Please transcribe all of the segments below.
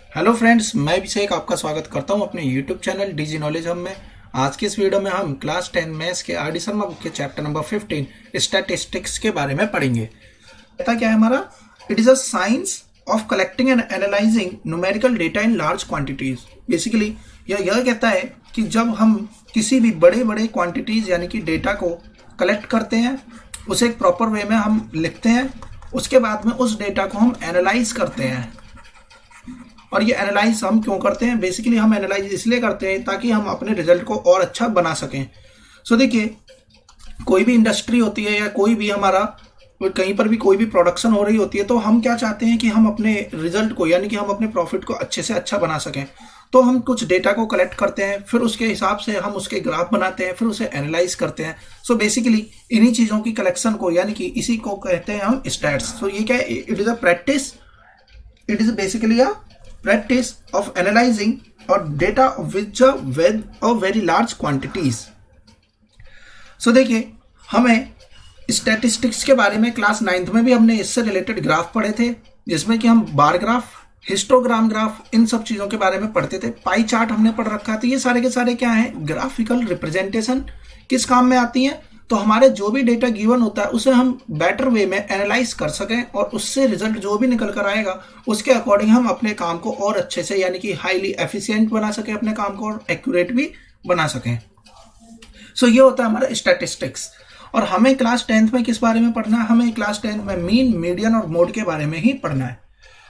Hello friends, मैं अभिषेक आपका स्वागत करता हूं अपने YouTube channel DG knowledge hub में। आज के इस वीडियो में हम क्लास 10 मैथ्स के आर डी शर्मा बुक के चैप्टर नंबर 15 स्टैटिस्टिक्स के बारे में पढ़ेंगे। पता क्या है हमारा? It is a science of collecting and analysing numerical data in large quantities. Basically यह कहता है कि जब हम किसी भी बड़े बड़े क्वांटिटीज यानी कि डेटा को कलेक्ट करते हैं, उसे एक प्रॉपर वे में हम लिखते हैं, उसके बाद में उस डेटा को हम एनालाइज करते हैं। और ये एनालाइज हम क्यों करते हैं? बेसिकली हम एनालाइज इसलिए करते हैं ताकि हम अपने रिजल्ट को और अच्छा बना सकें। सो देखिए, कोई भी इंडस्ट्री होती है या कोई भी हमारा कहीं पर भी कोई भी प्रोडक्शन हो रही होती है, तो हम क्या चाहते हैं कि हम अपने रिजल्ट को यानी कि हम अपने प्रॉफिट को अच्छे से अच्छा बना सकें। तो हम कुछ डेटा को कलेक्ट करते हैं, फिर उसके हिसाब से हम उसके ग्राफ बनाते हैं, फिर उसे एनालाइज करते हैं। सो बेसिकली इन्हीं चीज़ों की कलेक्शन को यानी कि इसी को कहते हैं हम स्टैट्स। सो ये क्या है? It is a practice, it is basically a practice of analyzing or data which are very large quantities। so देखिए, हमें स्टैटिस्टिक्स के बारे में क्लास 9th में भी हमने इससे रिलेटेड ग्राफ पढ़े थे, जिसमें कि हम बार ग्राफ, हिस्टोग्राम ग्राफ, इन सब चीज़ों के बारे में पढ़ते थे। पाई चार्ट हमने पढ़ रखा था। ये सारे के सारे क्या हैं? Graphical representation. किस काम में आती हैं? तो हमारे जो भी डेटा गिवन होता है उसे हम बेटर वे में एनालाइज कर सकें और उससे रिजल्ट जो भी निकल कर आएगा उसके अकॉर्डिंग हम अपने काम को और अच्छे से यानी कि हाईली एफिशिएंट बना सकें, अपने काम को और एक्यूरेट भी बना सकें। सो ये होता है हमारा स्टैटिस्टिक्स। और हमें क्लास 10th में किस बारे में पढ़ना है? हमें क्लास 10th में मीन, मीडियन और मोड के बारे में ही पढ़ना है।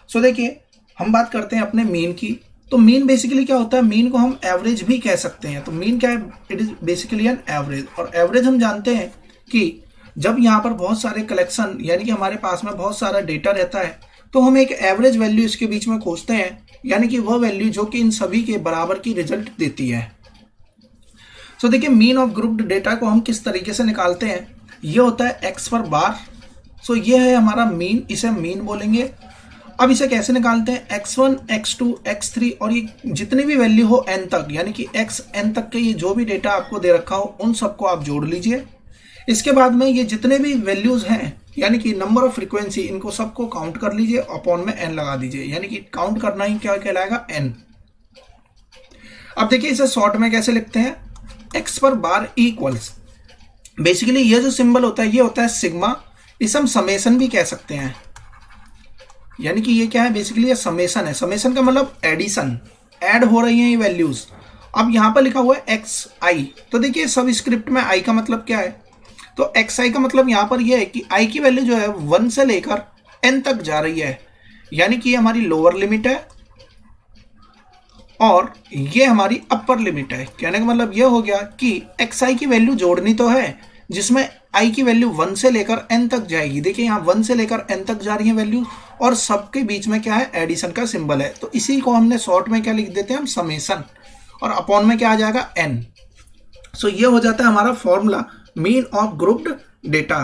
सो देखिए, हम बात करते हैं अपने मीन की। तो मीन बेसिकली क्या होता है? मीन को हम एवरेज भी कह सकते हैं। तो मीन क्या है? It is basically an average. और एवरेज हम जानते हैं कि जब यहाँ पर बहुत सारे कलेक्शन यानी कि हमारे पास में बहुत सारा डेटा रहता है, तो हम एक एवरेज वैल्यू इसके बीच में खोजते हैं, यानी कि वह वैल्यू जो कि इन सभी के बराबर की रिजल्ट देती है। सो देखिए, मीन ऑफ ग्रुप्ड डेटा को हम किस तरीके से निकालते हैं? ये होता है एक्स पर बार। सो ये है हमारा मीन, इसे हम मीन बोलेंगे। अब इसे कैसे निकालते हैं? x1, x2, x3 और ये जितनी भी वैल्यू हो n तक, यानी कि xn तक के ये जो भी डेटा आपको दे रखा हो उन सबको आप जोड़ लीजिए। इसके बाद में ये जितने भी वैल्यूज हैं यानी कि नंबर ऑफ फ्रीक्वेंसी, इनको सबको काउंट कर लीजिए, अपॉन में n लगा दीजिए, यानी कि काउंट करना ही क्या कहलाएगा? n। अब देखिए, इसे शॉर्ट में कैसे लिखते हैं? x पर बार इक्वल्स, बेसिकली ये जो सिंबल होता है ये होता है सिग्मा। इसे हम समेशन भी कह सकते हैं, यानी कि ये क्या है? बेसिकली ये समेशन है। समेशन का मतलब एडिशन, ऐड हो रही हैं ये वैल्यूज। अब यहाँ पर लिखा हुआ है एक्स आई, तो देखिए सब स्क्रिप्ट में आई का मतलब क्या है? तो एक्स आई का मतलब यहाँ पर ये है कि आई की वैल्यू जो है 1 से लेकर n तक जा रही है, यानी कि ये हमारी लोअर लिमिट है और ये हमारी अपर लिमिट है। कहने का मतलब ये हो गया कि एक्स आई की वैल्यू जोड़नी तो है, जिसमें आई की वैल्यू 1 से लेकर n तक जाएगी। देखिए यहाँ 1 से लेकर n तक जा रही है वैल्यू, और सबके बीच में क्या है? एडिशन का सिंबल है। तो इसी को हमने शॉर्ट में क्या लिख देते हैं? हम समेशन, और अपॉन में क्या आ जाएगा? n। सो ये हो जाता है हमारा formula mean of grouped data.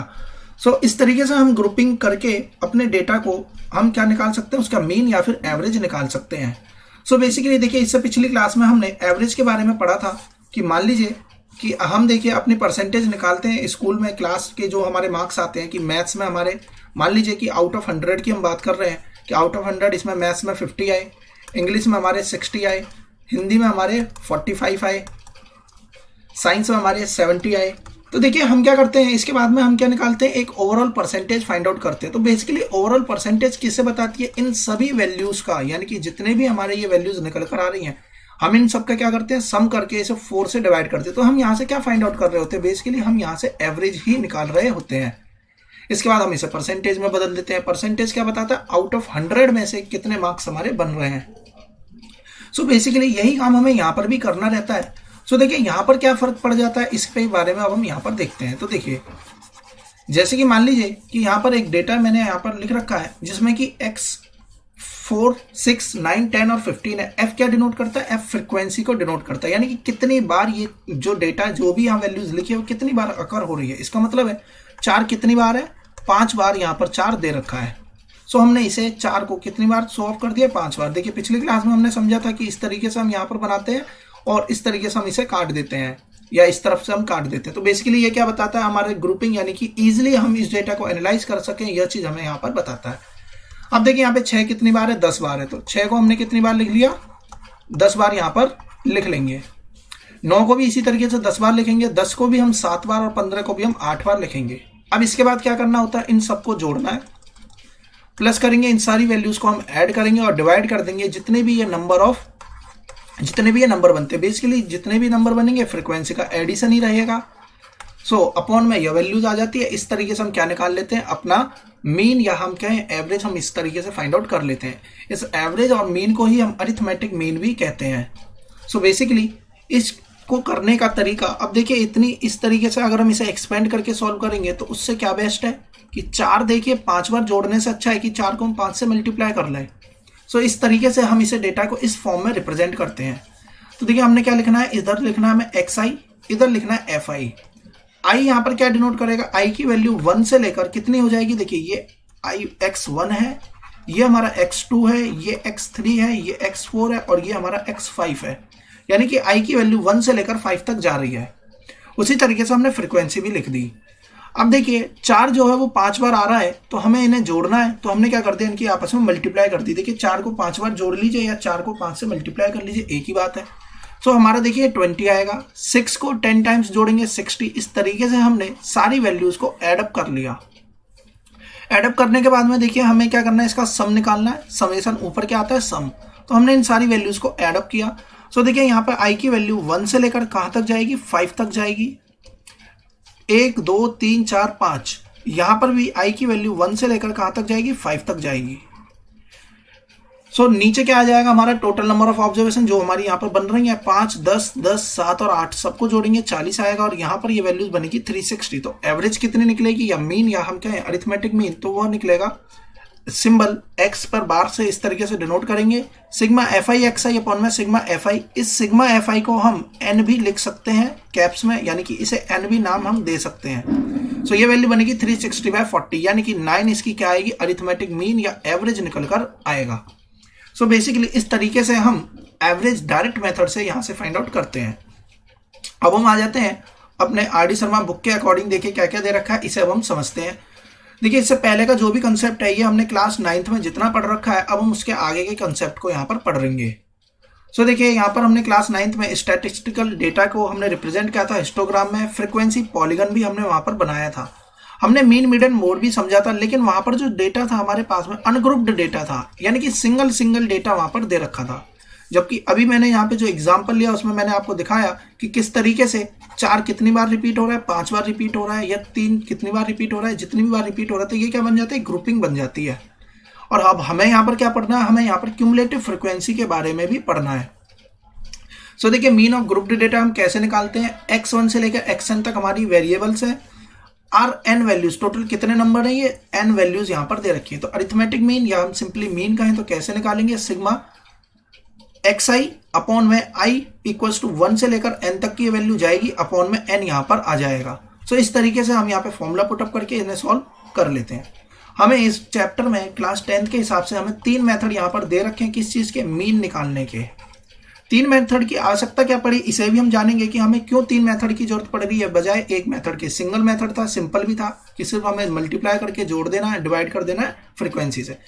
So इस तरीके से हम ग्रुपिंग करके अपने डेटा को हम क्या निकाल सकते हैं? उसका मीन या फिर एवरेज निकाल सकते हैं। सो बेसिकली देखिए, इससे पिछली क्लास में हमने एवरेज के बारे में पढ़ा था कि मान लीजिए कि हम देखिए अपनी परसेंटेज निकालते हैं स्कूल में, क्लास के जो हमारे मार्क्स आते हैं कि मैथ्स में हमारे, मान लीजिए कि आउट ऑफ 100 की हम बात कर रहे हैं कि आउट ऑफ 100 इसमें मैथ्स में 50 आए, इंग्लिश में हमारे 60 आए, हिंदी में हमारे 45 आए, साइंस में हमारे 70 आए। तो देखिए हम क्या करते हैं, इसके बाद में हम क्या निकालते हैं? एक ओवरऑल परसेंटेज फाइंड आउट करते हैं। तो बेसिकली ओवरऑल परसेंटेज किससे बताती है? इन सभी वैल्यूज का, यानी कि जितने भी हमारे ये वैल्यूज निकल कर आ रही हैं, हम इन सब का क्या करते हैं? सम करके इसे 4 से डिवाइड करते हैं। तो हम यहाँ से क्या फाइंड आउट कर रहे होते हैं? बेसिकली हम यहाँ से एवरेज ही निकाल रहे होते हैं। इसके बाद हम इसे परसेंटेज में बदल देते हैं। परसेंटेज क्या बताता है? आउट ऑफ 100 में से कितने मार्क्स हमारे बन रहे हैं। सो बेसिकली यही काम हमें यहाँ पर भी करना रहता है। सो देखिए यहाँ पर क्या फर्क पड़ जाता है, इसके बारे में अब हम यहाँ पर देखते हैं। तो देखिए, जैसे कि मान लीजिए कि यहाँ पर एक डेटा मैंने यहाँ पर लिख रखा है जिसमें कि x 4, 6, 9, 10 और 15 है। f क्या डिनोट करता है? f फ्रिक्वेंसी को डिनोट करता है, यानी कि कितनी बार ये जो डेटा जो भी यहाँ वैल्यूज लिखी है वो कितनी बार अकर हो रही है। इसका मतलब है 4 कितनी बार है? 5 बार यहाँ पर 4 दे रखा है। सो हमने इसे 4 को कितनी बार शो ऑफ कर दिया? 5 बार। देखिए पिछली क्लास में हमने समझा था कि इस तरीके से हम यहाँ पर बनाते हैं और इस तरीके से हम इसे काट देते हैं, या इस तरफ से हम काट देते हैं। तो बेसिकली ये क्या बताता है? हमारे ग्रुपिंग, यानी कि ईजिली हम इस डेटा को एनालाइज कर सकें, यह चीज़ हमें यहाँ पर बताता है। अब देखिए यहाँ पे 6 कितनी बार है, 10 बार है, तो 6 को हमने कितनी बार लिख लिया, 10 बार यहाँ पर लिख लेंगे। 9 को भी इसी तरीके से 10 बार लिखेंगे, 10 को भी हम 7 बार और 15 को भी हम 8 बार लिखेंगे। अब इसके बाद क्या करना होता है, इन सबको जोड़ना है, प्लस करेंगे, इन सारी वैल्यूज को हम ऐड करेंगे और डिवाइड कर देंगे जितने भी ये नंबर बनते हैं। बेसिकली जितने भी नंबर बनेंगे फ्रीक्वेंसी का एडिशन ही रहेगा। सो अपॉन में यह वैल्यूज आ जाती है। इस तरीके से हम क्या निकाल लेते हैं, अपना मीन या हम क्या है एवरेज, हम इस तरीके से फाइंड आउट कर लेते हैं। इस एवरेज और मीन को ही हम अरिथमेटिक मीन भी कहते हैं। सो बेसिकली इसको करने का तरीका, अब देखिए इस तरीके से अगर हम इसे एक्सपेंड करके सॉल्व करेंगे तो उससे क्या बेस्ट है कि 4 देखिए 5 बार जोड़ने से अच्छा है कि 4 को हम 5 से मल्टीप्लाई कर लें। सो इस तरीके से हम इसे डेटा को इस फॉर्म में रिप्रेजेंट करते हैं। तो देखिए हमने क्या लिखना है, इधर लिखना है हमें xi, इधर लिखना है fi। i यहाँ पर क्या डिनोट करेगा, i की वैल्यू 1 से लेकर कितनी हो जाएगी, देखिए ये x1 है, ये हमारा x2 है, ये x3 है, ये x4 है और ये हमारा x5 है। यानी कि i की वैल्यू 1 से लेकर 5 तक जा रही है। उसी तरीके से हमने फ्रीक्वेंसी भी लिख दी। अब देखिए 4 जो है वो 5 बार आ रहा है, तो हमें इन्हें जोड़ना है, तो हमने क्या कर दिया, इनकी आपस में मल्टीप्लाई कर दी। देखिए 4 को 5 बार जोड़ लीजिए या 4 को 5 से मल्टीप्लाई कर लीजिए, एक ही बात है। सो हमारा देखिए 20 आएगा। 6 को 10 टाइम्स जोड़ेंगे 60। इस तरीके से हमने सारी वैल्यूज को एडअप कर लिया। एडअप करने के बाद में देखिए हमें क्या करना है, इसका सम निकालना है। समेशन ऊपर क्या आता है, सम। तो हमने इन सारी वैल्यूज को एडअप किया। सो देखिए यहाँ पर आई की वैल्यू 1 से लेकर कहाँ तक जाएगी, 5 तक जाएगी। 1 2 3 4 5, यहाँ पर भी आई की वैल्यू 1 से लेकर कहाँ तक जाएगी, 5 तक जाएगी। सो नीचे क्या आ जाएगा, हमारा टोटल नंबर ऑफ ऑब्जर्वेशन जो हमारी यहाँ पर बन रही है 5 10 10 7 और 8 सबको जोड़ेंगे 40 आएगा और यहाँ पर ये वैल्यूज बनेगी 360। तो एवरेज कितनी निकलेगी, या मीन या हम क्या है अरिथमेटिक मीन, तो वह निकलेगा सिंबल x पर बार से इस तरीके से डिनोट करेंगे, सिग्मा fi xi अपॉन में सिग्मा fi। इस सिग्मा fi को हम n भी लिख सकते हैं कैप्स में, यानी कि इसे n भी नाम हम दे सकते हैं। सो ये वैल्यू बनेगी 360/40, यानी कि 9 इसकी क्या आएगी, अरिथमेटिक मीन या एवरेज निकल कर आएगा। सो बेसिकली इस तरीके से हम एवरेज डायरेक्ट मेथड से यहाँ से फाइंड आउट करते हैं। अब हम आ जाते हैं अपने RD शर्मा बुक के अकॉर्डिंग, देखिए क्या क्या दे रखा है, इसे अब हम समझते हैं। देखिए इससे पहले का जो भी कंसेप्ट है ये हमने क्लास 9th में जितना पढ़ रखा है, अब हम उसके आगे के कंसेप्ट को यहाँ पर पढ़ लेंगे। सो देखिए यहाँ पर हमने क्लास 9th में स्टैटिस्टिकल डेटा को हमने रिप्रेजेंट किया था हिस्टोग्राम में, फ्रीक्वेंसी पॉलीगन भी हमने वहाँ पर बनाया था, हमने मीन मीडियन मोड भी समझा था। लेकिन वहाँ पर जो डेटा था हमारे पास में अनग्रुप्ड डेटा था, यानी कि सिंगल डेटा वहाँ पर दे रखा था। जबकि अभी मैंने यहाँ पे जो एग्जाम्पल लिया उसमें मैंने आपको दिखाया कि किस तरीके से 4 कितनी बार रिपीट हो रहा है, 5 बार रिपीट हो रहा है, या 3 कितनी बार रिपीट हो रहा है, जितनी भी बार रिपीट हो रहा है, तो ये क्या बन जाता है, ग्रुपिंग बन जाती है। और अब हमें यहाँ पर क्या पढ़ना है, हमें यहाँ पर क्यूमुलेटिव फ्रीक्वेंसी के बारे में भी पढ़ना है। सो देखिए मीन ऑफ ग्रुप्ड डेटा हम कैसे निकालते हैं, x1 से लेकर xn तक हमारी वेरिएबल्स है, आर n वैल्यूज, टोटल कितने नंबर है, ये n वैल्यूज यहाँ पर दे रखी है। तो अरिथमेटिक मीन या हम सिंपली मीन कहें तो कैसे निकालेंगे, सिग्मा xi अपॉन में i इक्वल्स टू 1 से लेकर n तक की वैल्यू जाएगी, अपॉन में n यहाँ पर आ जाएगा। सो इस तरीके से हम यहाँ पे फॉर्मूला पुटअप करके इन्हें सॉल्व कर लेते हैं। हमें इस चैप्टर में क्लास 10th के हिसाब से हमें 3 मेथड यहाँ पर दे रखे हैं किस चीज़ के, मीन निकालने के। 3 मेथड की आवश्यकता क्या पड़ी, इसे भी हम जानेंगे कि हमें क्यों 3 मेथड की जरूरत पड़ रही है बजाय एक मेथड के। सिंगल मेथड था, सिंपल भी था कि सिर्फ हमें मल्टीप्लाई करके जोड़ देना है, डिवाइड कर देना है फ्रीक्वेंसी से।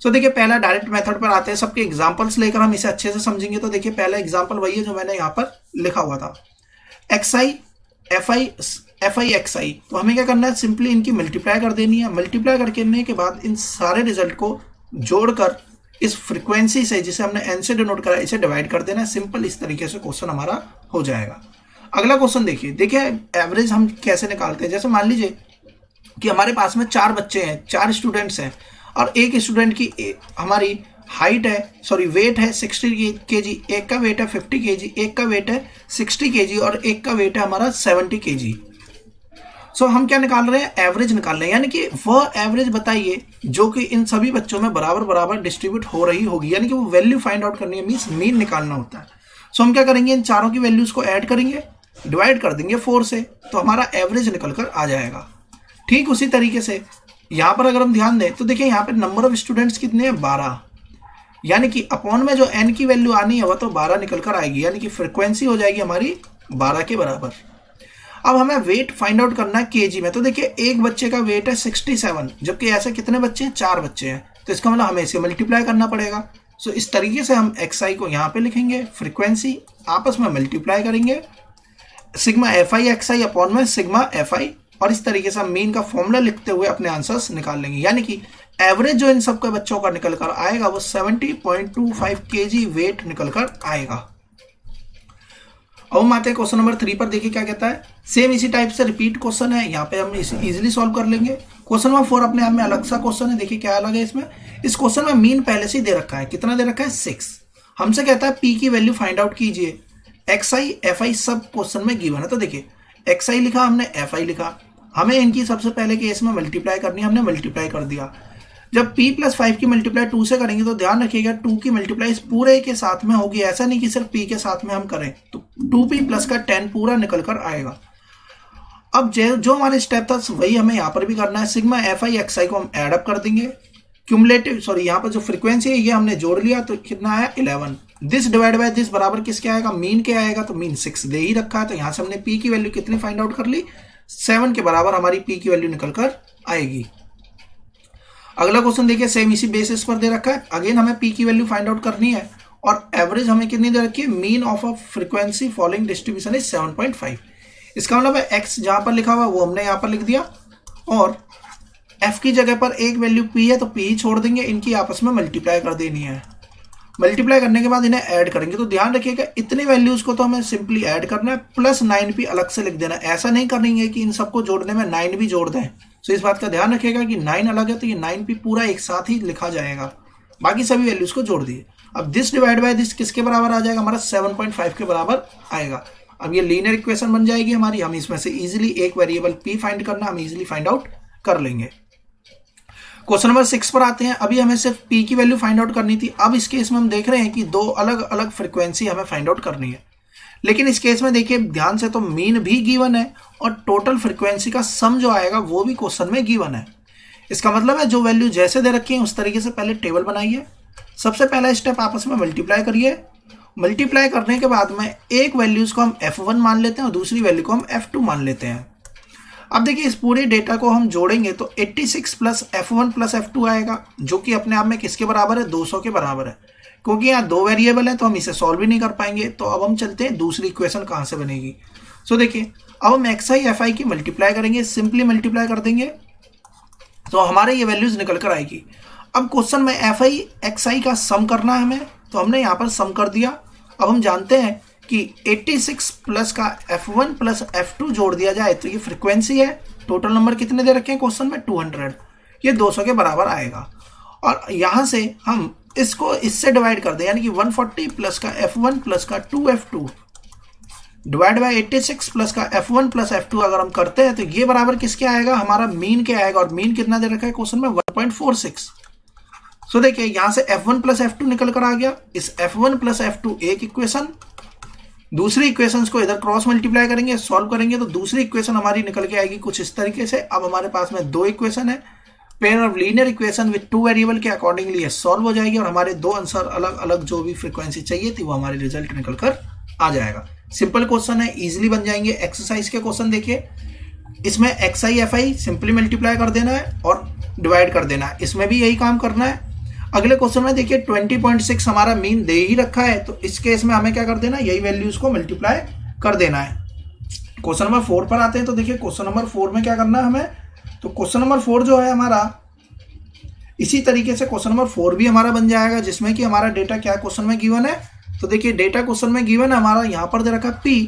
सो देखिए पहला डायरेक्ट मेथड पर आते हैं, सबके एग्जांपल्स लेकर हम इसे अच्छे से समझेंगे। तो देखिए पहला एग्जांपल वही है जो मैंने यहाँ पर लिखा हुआ था, xi fi xi। तो हमें क्या करना है, सिंपली इनकी मल्टीप्लाई कर देनी है। मल्टीप्लाई करने के बाद इन सारे रिजल्ट को जोड़कर इस फ्रीक्वेंसी से, जिसे हमने n से डिनोट करा, इसे डिवाइड कर देना है। सिंपल इस तरीके से क्वेश्चन हमारा हो जाएगा। अगला क्वेश्चन देखिए एवरेज हम कैसे निकालते हैं। जैसे मान लीजिए कि हमारे पास में 4 बच्चे हैं, 4 स्टूडेंट्स हैं, और एक स्टूडेंट की हमारी हाइट है, सॉरी वेट है 60 kg, एक का वेट है 50 kg, एक का वेट है 60 kg और एक का वेट है हमारा 70 kg। सो हम क्या निकाल रहे हैं, एवरेज निकाल रहे हैं, यानी कि वह एवरेज बताइए जो कि इन सभी बच्चों में बराबर डिस्ट्रीब्यूट हो रही होगी, यानी कि वो वैल्यू फाइंड आउट करनी है, मीन्स मीन निकालना होता है। सो हम क्या करेंगे, इन चारों की वैल्यूज को ऐड करेंगे, डिवाइड कर देंगे 4 से, तो हमारा एवरेज निकल कर आ जाएगा। ठीक उसी तरीके से यहाँ पर अगर हम ध्यान दें तो देखिए यहाँ पे नंबर ऑफ स्टूडेंट्स कितने हैं, 12, यानी कि अपॉन में जो n की वैल्यू आनी है वह तो 12 निकल कर आएगी, यानी कि फ्रीक्वेंसी हो जाएगी हमारी 12 के बराबर। अब हमें वेट फाइंड आउट करना है केजी में। तो देखिए एक बच्चे का वेट है 67, जबकि ऐसे कितने बच्चे हैं, 4 बच्चे हैं, तो इसका मतलब हमें इसे मल्टीप्लाई करना पड़ेगा। सो इस तरीके से हम xi को यहाँ पे लिखेंगे, फ्रीक्वेंसी आपस में मल्टीप्लाई करेंगे, सिग्मा fi xi अपॉन में सिग्मा fi, और इस तरीके से हम मीन का फॉर्मूला लिखते हुए अपने आंसर्स निकाल लेंगे। यानी कि एवरेज जो इन सबके बच्चों का निकल कर आएगा वो 70.25 kg वेट निकल कर आएगा। अब हम आते हैं क्वेश्चन नंबर 3 पर। देखिए क्या कहता है, सेम इसी टाइप से रिपीट क्वेश्चन है, यहाँ पे हम इसे इजीली सॉल्व कर लेंगे। क्वेश्चन नंबर 4 अपने आप में अलग सा क्वेश्चन है। देखिए क्या अलग है इसमें, इस क्वेश्चन में मीन पहले से ही दे रखा है, कितना दे रखा है 6। हमसे कहता है पी की वैल्यू फाइंड आउट कीजिए, एक्सआई एफआई सब क्वेश्चन में गिवन है। तो देखिए एक्सआई लिखा हमने, एफआई लिखा, हमें इनकी सबसे पहले केस में मल्टीप्लाई करनी है, हमने मल्टीप्लाई कर दिया। जब p + 5 की मल्टीप्लाई 2 से करेंगे तो ध्यान रखिएगा 2 की मल्टीप्लाई इस पूरे के साथ में होगी, ऐसा नहीं कि सिर्फ p के साथ में हम करें। तो 2p + का 10 पूरा निकल कर आएगा। अब जो हमारे स्टेप था वही हमें यहाँ पर भी करना है। सिग्मा fi xi को हम एड अप कर देंगे, क्यूमुलेटिव यहाँ पर जो फ्रीक्वेंसी है ये हमने जोड़ लिया, तो कितना आया 11। दिस डिवाइड बाय दिस बराबर किसके आएगा, मीन के आएगा। तो मीन 6 दे ही रखा है, तो यहाँ से हमने p की वैल्यू कितनी फाइंड आउट कर ली, 7 के बराबर हमारी p की वैल्यू निकल कर आएगी। अगला क्वेश्चन देखिए सेम इसी बेसिस पर दे रखा है, अगेन हमें p की वैल्यू फाइंड आउट करनी है, और एवरेज हमें कितनी दे रखी है, mean of a frequency following distribution is 7.5। इसका मतलब है x जहां पर लिखा हुआ वो हमने यहाँ पर लिख दिया, और f की जगह पर एक वैल्यू p है तो p ही छोड़ देंगे, इनकी आपस में मल्टीप्लाई कर देनी है। मल्टीप्लाई करने के बाद इन्हें ऐड करेंगे, तो ध्यान रखिएगा इतनी वैल्यूज को तो हमें सिंपली ऐड करना है, प्लस 9p अलग से लिख देना। ऐसा नहीं करेंगे कि इन सबको जोड़ने में 9 भी जोड़ दें। तो इस बात का ध्यान रखिएगा कि 9 अलग है तो ये 9p पूरा एक साथ ही लिखा जाएगा, बाकी सभी वैल्यूज को जोड़ दिए। अब दिस डिवाइड बाय दिस किसके बराबर आ जाएगा, हमारा 7.5 के बराबर आएगा। अब ये लीनियर इक्वेशन बन जाएगी हमारी, हम इसमें से इजीली एक वेरिएबल p फाइंड करना, हम इजीली फाइंड आउट कर लेंगे। क्वेश्चन नंबर 6 पर आते हैं। अभी हमें सिर्फ p की वैल्यू फाइंड आउट करनी थी, अब इस केस में हम देख रहे हैं कि दो अलग अलग फ्रीक्वेंसी हमें फाइंड आउट करनी है। लेकिन इस केस में देखिए ध्यान से, तो मीन भी गिवन है और टोटल फ्रीक्वेंसी का सम जो आएगा वो भी क्वेश्चन में गिवन है। इसका मतलब है जो वैल्यू जैसे दे रखी है उस तरीके से पहले टेबल बनाइए। सबसे पहला स्टेप आपस में मल्टीप्लाई करिए, मल्टीप्लाई करने के बाद में एक वैल्यूज को हम f1 मान लेते हैं और दूसरी वैल्यू को हम f2 मान लेते हैं। अब देखिए इस पूरे डेटा को हम जोड़ेंगे तो 86 + f1 + f2 आएगा, जो कि अपने आप में किसके बराबर है, 200 के बराबर है। क्योंकि यहाँ दो वेरिएबल है तो हम इसे सॉल्व भी नहीं कर पाएंगे। तो अब हम चलते हैं दूसरी इक्वेशन कहाँ से बनेगी। सो देखिए अब हम xi fi की मल्टीप्लाई करेंगे, सिंपली मल्टीप्लाई कर देंगे तो हमारे ये वैल्यूज निकल कर आएगी। अब क्वेश्चन में fi xi का सम करना है हमें, तो हमने यहाँ पर सम कर दिया। अब हम जानते हैं कि 86 प्लस का f1 + f2 जोड़ दिया जाए तो ये फ्रीक्वेंसी है। टोटल नंबर कितने दे रखे हैं क्वेश्चन में, 200, ये 200 के बराबर आएगा। और यहाँ से हम इसको इससे डिवाइड कर दें, यानी कि 140 प्लस का f1 प्लस का 2f2 डिवाइड बाय 86 प्लस का f1 + f2 अगर हम करते हैं तो ये बराबर किसके आएगा, हमारा मीन के आएगा। और मीन कितना दे रखा है क्वेश्चन में, 1.46। सो देखिए यहाँ से f1 + f2 निकल कर आ गया। इस f1 + f2 एक इक्वेशन, दूसरी इक्वेशंस को इधर क्रॉस मल्टीप्लाई करेंगे, सॉल्व करेंगे तो दूसरी इक्वेशन हमारी निकल के आएगी कुछ इस तरीके से। अब हमारे पास में दो इक्वेशन है, pair of linear equation with 2 variable के अकॉर्डिंगली सॉल्व हो जाएगी और हमारे दो आंसर अलग अलग जो भी फ्रीक्वेंसी चाहिए थी वो हमारे रिजल्ट निकल कर आ जाएगा। सिंपल क्वेश्चन है, इजीली बन जाएंगे। एक्सरसाइज के क्वेश्चन देखिए, इसमें xi fi सिंपली मल्टीप्लाई कर देना है और डिवाइड कर देना है, इसमें भी यही काम करना है। अगले क्वेश्चन में देखिए 20.6 हमारा मीन दे ही रखा है, तो इस केस में हमें क्या कर देना है, यही वैल्यूज को मल्टीप्लाई कर देना है। क्वेश्चन नंबर 4 पर आते हैं। तो देखिए क्वेश्चन नंबर 4 में क्या करना है हमें, तो क्वेश्चन नंबर 4 जो है हमारा इसी तरीके से क्वेश्चन नंबर 4 भी हमारा बन जाएगा, जिसमें कि हमारा डेटा क्या क्वेश्चन में गिवन है। तो देखिए डेटा क्वेश्चन में गिवन है हमारा, यहाँ पर दे रखा p,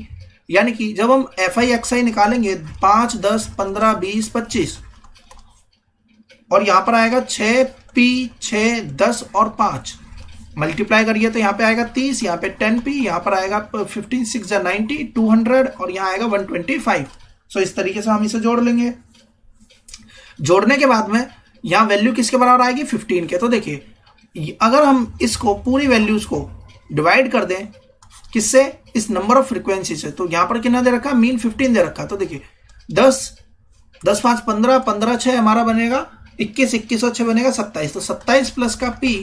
यानी कि जब हम fi xi निकालेंगे 5, 10, 15, 20, 25 और यहाँ पर आएगा 6p, 6, 10 और 5 मल्टीप्लाई करिए तो यहाँ पे आएगा 30, यहाँ पे 10p, यहाँ पर आएगा 15, 6 या 90, 200 और यहाँ आएगा 125। सो इस तरीके से हम इसे जोड़ लेंगे। जोड़ने के बाद में यहाँ वैल्यू किसके बराबर आएगी, 15 के। तो देखिए अगर हम इसको पूरी वैल्यूज को डिवाइड कर दें किससे, इस नंबर ऑफ फ्रीक्वेंसी से, तो यहाँ पर कितना दे रखा, मीन 15 दे रखा। तो देखिए 10, 10, 5, 15, 15, 6 हमारा बनेगा 21, 21 और 6 बनेगा 27। तो 27 प्लस का p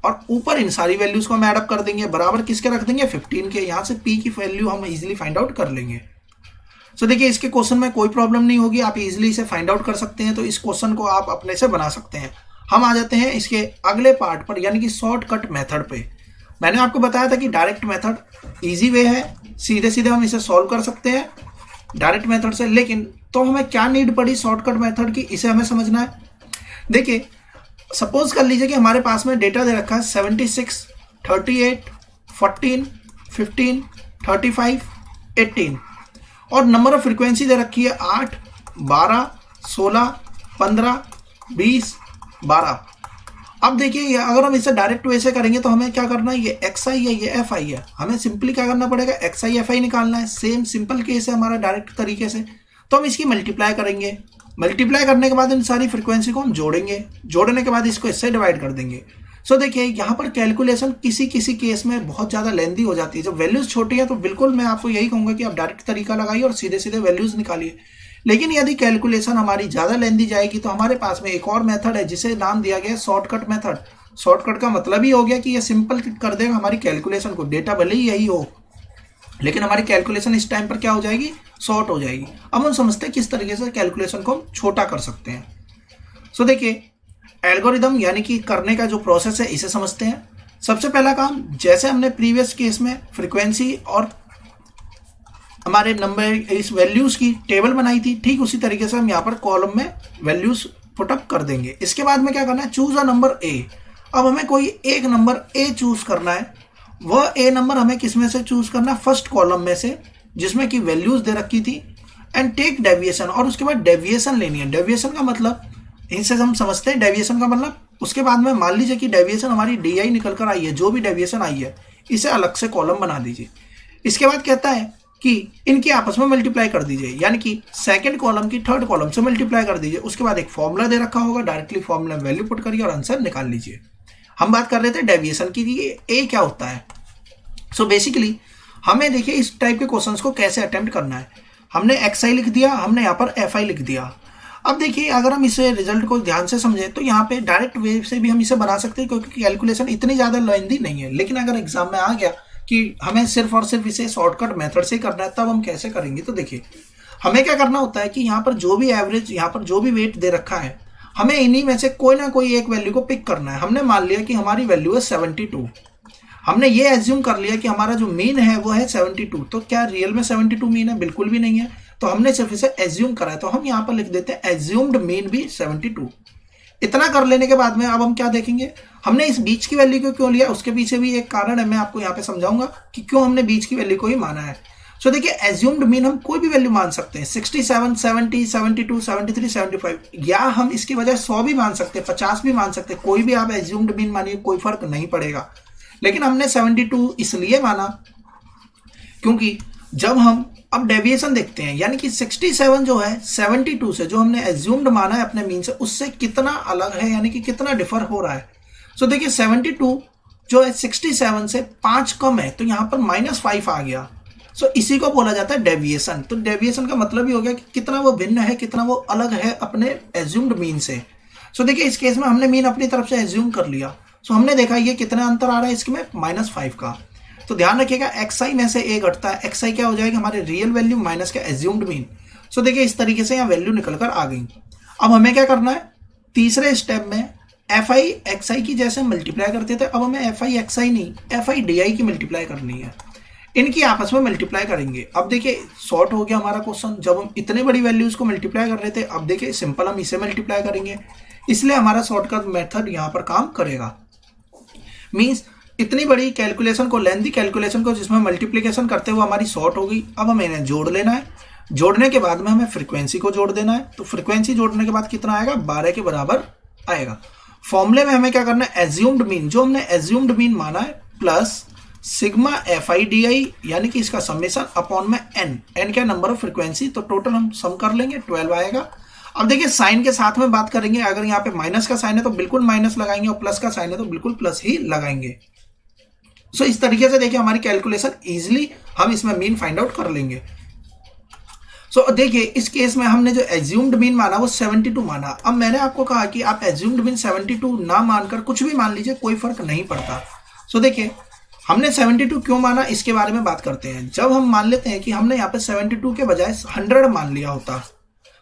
और ऊपर इन सारी वैल्यूज को हम एडअप कर देंगे, बराबर किसके रख देंगे, 15 के। यहाँ से p की वैल्यू हम इजीली फाइंड आउट कर लेंगे। सो देखिए इसके क्वेश्चन में कोई प्रॉब्लम नहीं होगी, आप इजीली इसे फाइंड आउट कर सकते हैं। तो इस क्वेश्चन को आप अपने से बना सकते हैं। हम आ जाते हैं इसके अगले पार्ट पर, यानी कि शॉर्टकट मेथड पे। मैंने आपको बताया था कि डायरेक्ट मेथड इजी वे है, सीधे सीधे हम इसे सॉल्व कर सकते हैं डायरेक्ट मेथड से। लेकिन तो हमें क्या नीड पड़ी शॉर्टकट मेथड की, इसे हमें समझना है। देखिए, सपोज कर लीजिए कि हमारे पास में डेटा दे रखा है 76, 38, 14, 15, 35, 18 और नंबर ऑफ फ्रीक्वेंसी दे रखी है 8, 12, 16, 15, 20, 12। अब देखिए, अगर हम इसे डायरेक्ट वे से करेंगे तो हमें क्या करना है, ये एक्स आई है, ये एफ आई है, हमें सिंपली क्या करना पड़ेगा, एक्स आई एफ आई निकालना है। सेम सिंपल केस है हमारा डायरेक्ट तरीके से। तो हम इसकी मल्टीप्लाई करेंगे, मल्टीप्लाई करने के बाद इन सारी फ्रीक्वेंसी को हम जोड़ेंगे, जोड़ने के बाद इसको इससे डिवाइड कर देंगे। सो देखिए, यहाँ पर कैलकुलेशन किसी किसी केस में बहुत ज़्यादा लेंदी हो जाती है। जब वैल्यूज छोटी है तो बिल्कुल मैं आपको यही कहूँगा कि आप डायरेक्ट तरीका लगाइए और सीधे सीधे वैल्यूज निकालिए। लेकिन यदि कैलकुलेशन हमारी ज़्यादा लेंदी जाएगी तो हमारे पास में एक और मेथड है जिसे नाम दिया गया है शॉर्टकट मेथड। शॉर्टकट का मतलब ही हो गया कि ये सिंपल कर देगा हमारी कैलकुलेशन को। डेटा भले ही यही हो लेकिन हमारी कैलकुलेशन इस टाइम पर क्या हो जाएगी, शॉर्ट हो जाएगी। अब हम समझते हैं किस तरीके से कैलकुलेशन को हम छोटा कर सकते हैं। सो देखिए, एल्गोरिदम यानी कि करने का जो प्रोसेस है इसे समझते हैं। सबसे पहला काम, जैसे हमने प्रीवियस केस में फ्रीक्वेंसी और हमारे नंबर इस वैल्यूज की टेबल बनाई थी, ठीक उसी तरीके से हम यहाँ पर कॉलम में वैल्यूज पुटअप कर देंगे। इसके बाद में क्या करना है, चूज अ नंबर ए। अब हमें कोई एक नंबर ए चूज करना है। वह ए नंबर हमें किस में से चूज करना है, फर्स्ट कॉलम में से जिसमें कि वैल्यूज दे रखी थी। एंड टेक डेविएशन, और उसके बाद डेविएशन लेनी है। डेविएशन का मतलब इनसे हम समझते हैं, डेविएशन का मतलब उसके बाद में मान लीजिए कि डेविएशन हमारी डी आई निकल कर आई है, जो भी डेविएशन आई है इसे अलग से कॉलम बना दीजिए। इसके बाद कहता है कि इनकी आपस में मल्टीप्लाई कर दीजिए, यानी कि सेकंड कॉलम की थर्ड कॉलम से मल्टीप्लाई कर दीजिए। उसके बाद एक फॉर्मूला दे रखा होगा, डायरेक्टली फॉर्मूला में वैल्यू पुट करिए और आंसर निकाल लीजिए। हम बात कर रहे थे डेविएशन की, ए क्या होता है। सो बेसिकली हमें देखिए इस टाइप के क्वेश्चंस को कैसे अटेम्प्ट करना है। हमने एक्स आई लिख दिया, हमने यहाँ पर एफ आई लिख दिया। अब देखिए, अगर हम इसे रिजल्ट को ध्यान से समझें तो यहाँ पे डायरेक्ट वे से भी हम इसे बना सकते हैं, क्योंकि कैलकुलेशन इतनी ज़्यादा लेंदी नहीं है। लेकिन अगर एग्जाम में आ गया कि हमें सिर्फ और सिर्फ इसे शॉर्टकट मेथड से करना है, तब हम कैसे करेंगे। तो देखिए, हमें क्या करना होता है कि यहाँ पर जो भी एवरेज, यहाँ पर जो भी वेट दे रखा है, हमें इन्हीं में से कोई ना कोई एक वैल्यू को पिक करना है। हमने मान लिया कि हमारी वैल्यू है 72। हमने ये एज्यूम कर लिया कि हमारा जो मीन है वो है 72। तो क्या रियल में 72 मीन है? बिल्कुल भी नहीं है। तो हमने सिर्फ इसे एज्यूम करा है, तो हम यहाँ पर लिख देते हैं एज्यूम्ड मीन भी 72। इतना कर लेने के बाद में अब हम क्या देखेंगे, हमने इस बीच की वैल्यू को क्यों लिया, उसके पीछे भी एक कारण है, मैं आपको यहाँ पे समझाऊंगा कि क्यों हमने बीच की वैल्यू को ही माना है। सो देखिए, एज्यूम्ड मीन हम कोई भी वैल्यू मान सकते हैं, 67, 70, 72, 73, 75, या हम इसकी वजह 100 भी मान सकते हैं, 50 भी मान सकते हैं। कोई भी आप एज्यूम्ड मीन मानिए, कोई फर्क नहीं पड़ेगा। लेकिन हमने 72 इसलिए माना क्योंकि जब हम अब डेविएशन देखते हैं, यानी कि 67 जो है 72 से जो हमने एज्यूम्ड माना है अपने मीन से, उससे कितना अलग है, यानी कि कितना डिफर हो रहा है। सो देखिए, 72 जो है 67 से 5 कम है, तो यहाँ पर -5 आ गया। सो इसी को बोला जाता है डेविएशन। तो डेविएशन का मतलब ही हो गया कि कितना वो भिन्न है, कितना वो अलग है अपने एज्यूम्ड मीन से। सो देखिए, इस केस में हमने मीन अपनी तरफ से एज्यूम कर लिया। सो हमने देखा ये कितना अंतर आ रहा है इसमें, -5 का। तो ध्यान रखिएगा, एक्स आई में से ए घटता है, एक्स आई क्या हो जाएगा, हमारे रियल वैल्यू माइनस के एज्यूम्ड मीन। सो देखिए, इस तरीके से यहाँ वैल्यू निकल कर आ गई। अब हमें क्या करना है, तीसरे स्टेप में एफ आई एक्स आई की जैसे मल्टीप्लाई करते थे, अब हमें एफ आई एक्स आई नहीं, एफ आई डी आई की मल्टीप्लाई करनी है। इनकी आपस में मल्टीप्लाई करेंगे। अब देखिए, शॉर्ट हो गया हमारा क्वेश्चन। जब हम इतने बड़ी वैल्यूज को मल्टीप्लाई कर रहे थे, अब देखिए सिंपल हम इसे मल्टीप्लाई करेंगे, इसलिए हमारा शॉर्टकट मेथड यहाँ पर काम करेगा। मीन्स इतनी बड़ी कैलकुलेशन को, लेंथी कैलकुलेशन को, जिसमें मल्टीप्लिकेशन करते हुए हमारी शॉर्ट हो गई। अब हमें इन्हें जोड़ लेना है। जोड़ने के बाद में हमें फ्रीक्वेंसी को जोड़ देना है। तो फ्रीक्वेंसी जोड़ने के बाद कितना आएगा, 12 के बराबर आएगा। फॉर्मूले में हमें क्या करना है, एज्यूम्ड मीन, जो हमने एज्यूम्ड मीन माना है, plus sigma F I D I, यानी कि इसका समेशन अपॉन में एन। एन क्या, नंबर ऑफ फ्रीक्वेंसी। तो टोटल हम सम कर लेंगे, 12 आएगा। अब देखिए, साइन के साथ में बात करेंगे। अगर यहाँ पे माइनस का साइन है तो बिल्कुल माइनस लगाएंगे, और प्लस का साइन है तो बिल्कुल प्लस ही लगाएंगे। सो इस तरीके से देखिए हमारी कैलकुलेशन इजीली हम इसमें मीन फाइंड आउट कर लेंगे। सो देखिए, इस केस में हमने जो एज्यूम्ड मीन माना वो 72 माना। अब मैंने आपको कहा कि आप एज्यूम्ड मीन 72 ना मानकर कुछ भी मान लीजिए, कोई फर्क नहीं पड़ता। सो देखिए, हमने 72 क्यों माना, इसके बारे में बात करते हैं। जब हम मान लेते हैं कि हमने यहाँ पे 72 के बजाय 100 मान लिया होता।